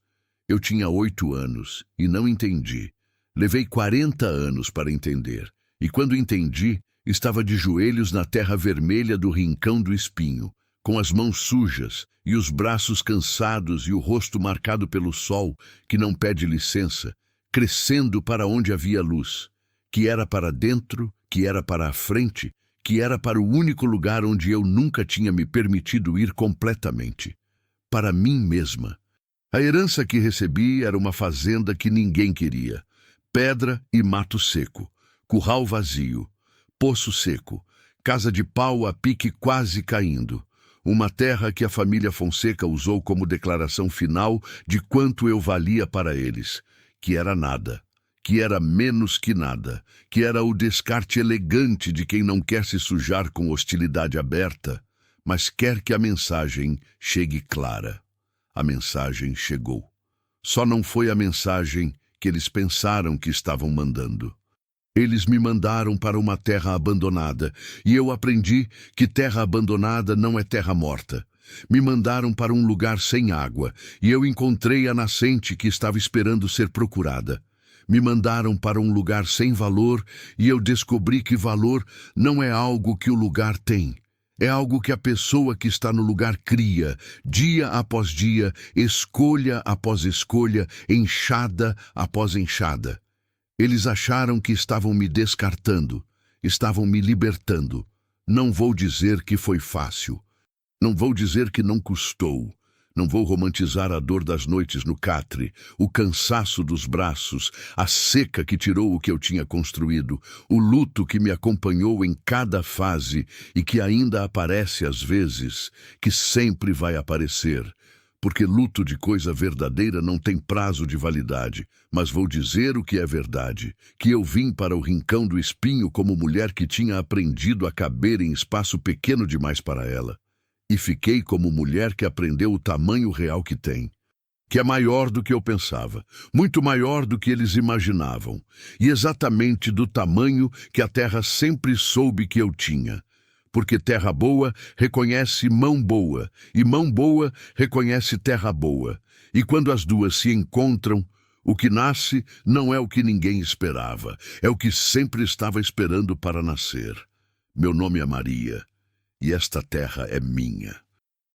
Eu tinha 8 anos e não entendi. Levei 40 anos para entender, e quando entendi, estava de joelhos na terra vermelha do rincão do espinho, com as mãos sujas e os braços cansados e o rosto marcado pelo sol, que não pede licença, crescendo para onde havia luz, que era para dentro, que era para a frente, que era para o único lugar onde eu nunca tinha me permitido ir completamente, para mim mesma. A herança que recebi era uma fazenda que ninguém queria, pedra e mato seco, curral vazio, poço seco, casa de pau a pique quase caindo, uma terra que a família Fonseca usou como declaração final de quanto eu valia para eles, que era nada, que era menos que nada, que era o descarte elegante de quem não quer se sujar com hostilidade aberta, mas quer que a mensagem chegue clara. A mensagem chegou. Só não foi a mensagem que eles pensaram que estavam mandando. Eles me mandaram para uma terra abandonada, e eu aprendi que terra abandonada não é terra morta. Me mandaram para um lugar sem água, e eu encontrei a nascente que estava esperando ser procurada. Me mandaram para um lugar sem valor, e eu descobri que valor não é algo que o lugar tem. É algo que a pessoa que está no lugar cria, dia após dia, escolha após escolha, enxada após enxada. Eles acharam que estavam me descartando, estavam me libertando. Não vou dizer que foi fácil. Não vou dizer que não custou. Não vou romantizar a dor das noites no catre, o cansaço dos braços, a seca que tirou o que eu tinha construído, o luto que me acompanhou em cada fase e que ainda aparece às vezes, que sempre vai aparecer. Porque luto de coisa verdadeira não tem prazo de validade, mas vou dizer o que é verdade, que eu vim para o rincão do espinho como mulher que tinha aprendido a caber em espaço pequeno demais para ela. E fiquei como mulher que aprendeu o tamanho real que tem, que é maior do que eu pensava, muito maior do que eles imaginavam, e exatamente do tamanho que a terra sempre soube que eu tinha. Porque terra boa reconhece mão boa, e mão boa reconhece terra boa. E quando as duas se encontram, o que nasce não é o que ninguém esperava, é o que sempre estava esperando para nascer. Meu nome é Maria, e esta terra é minha.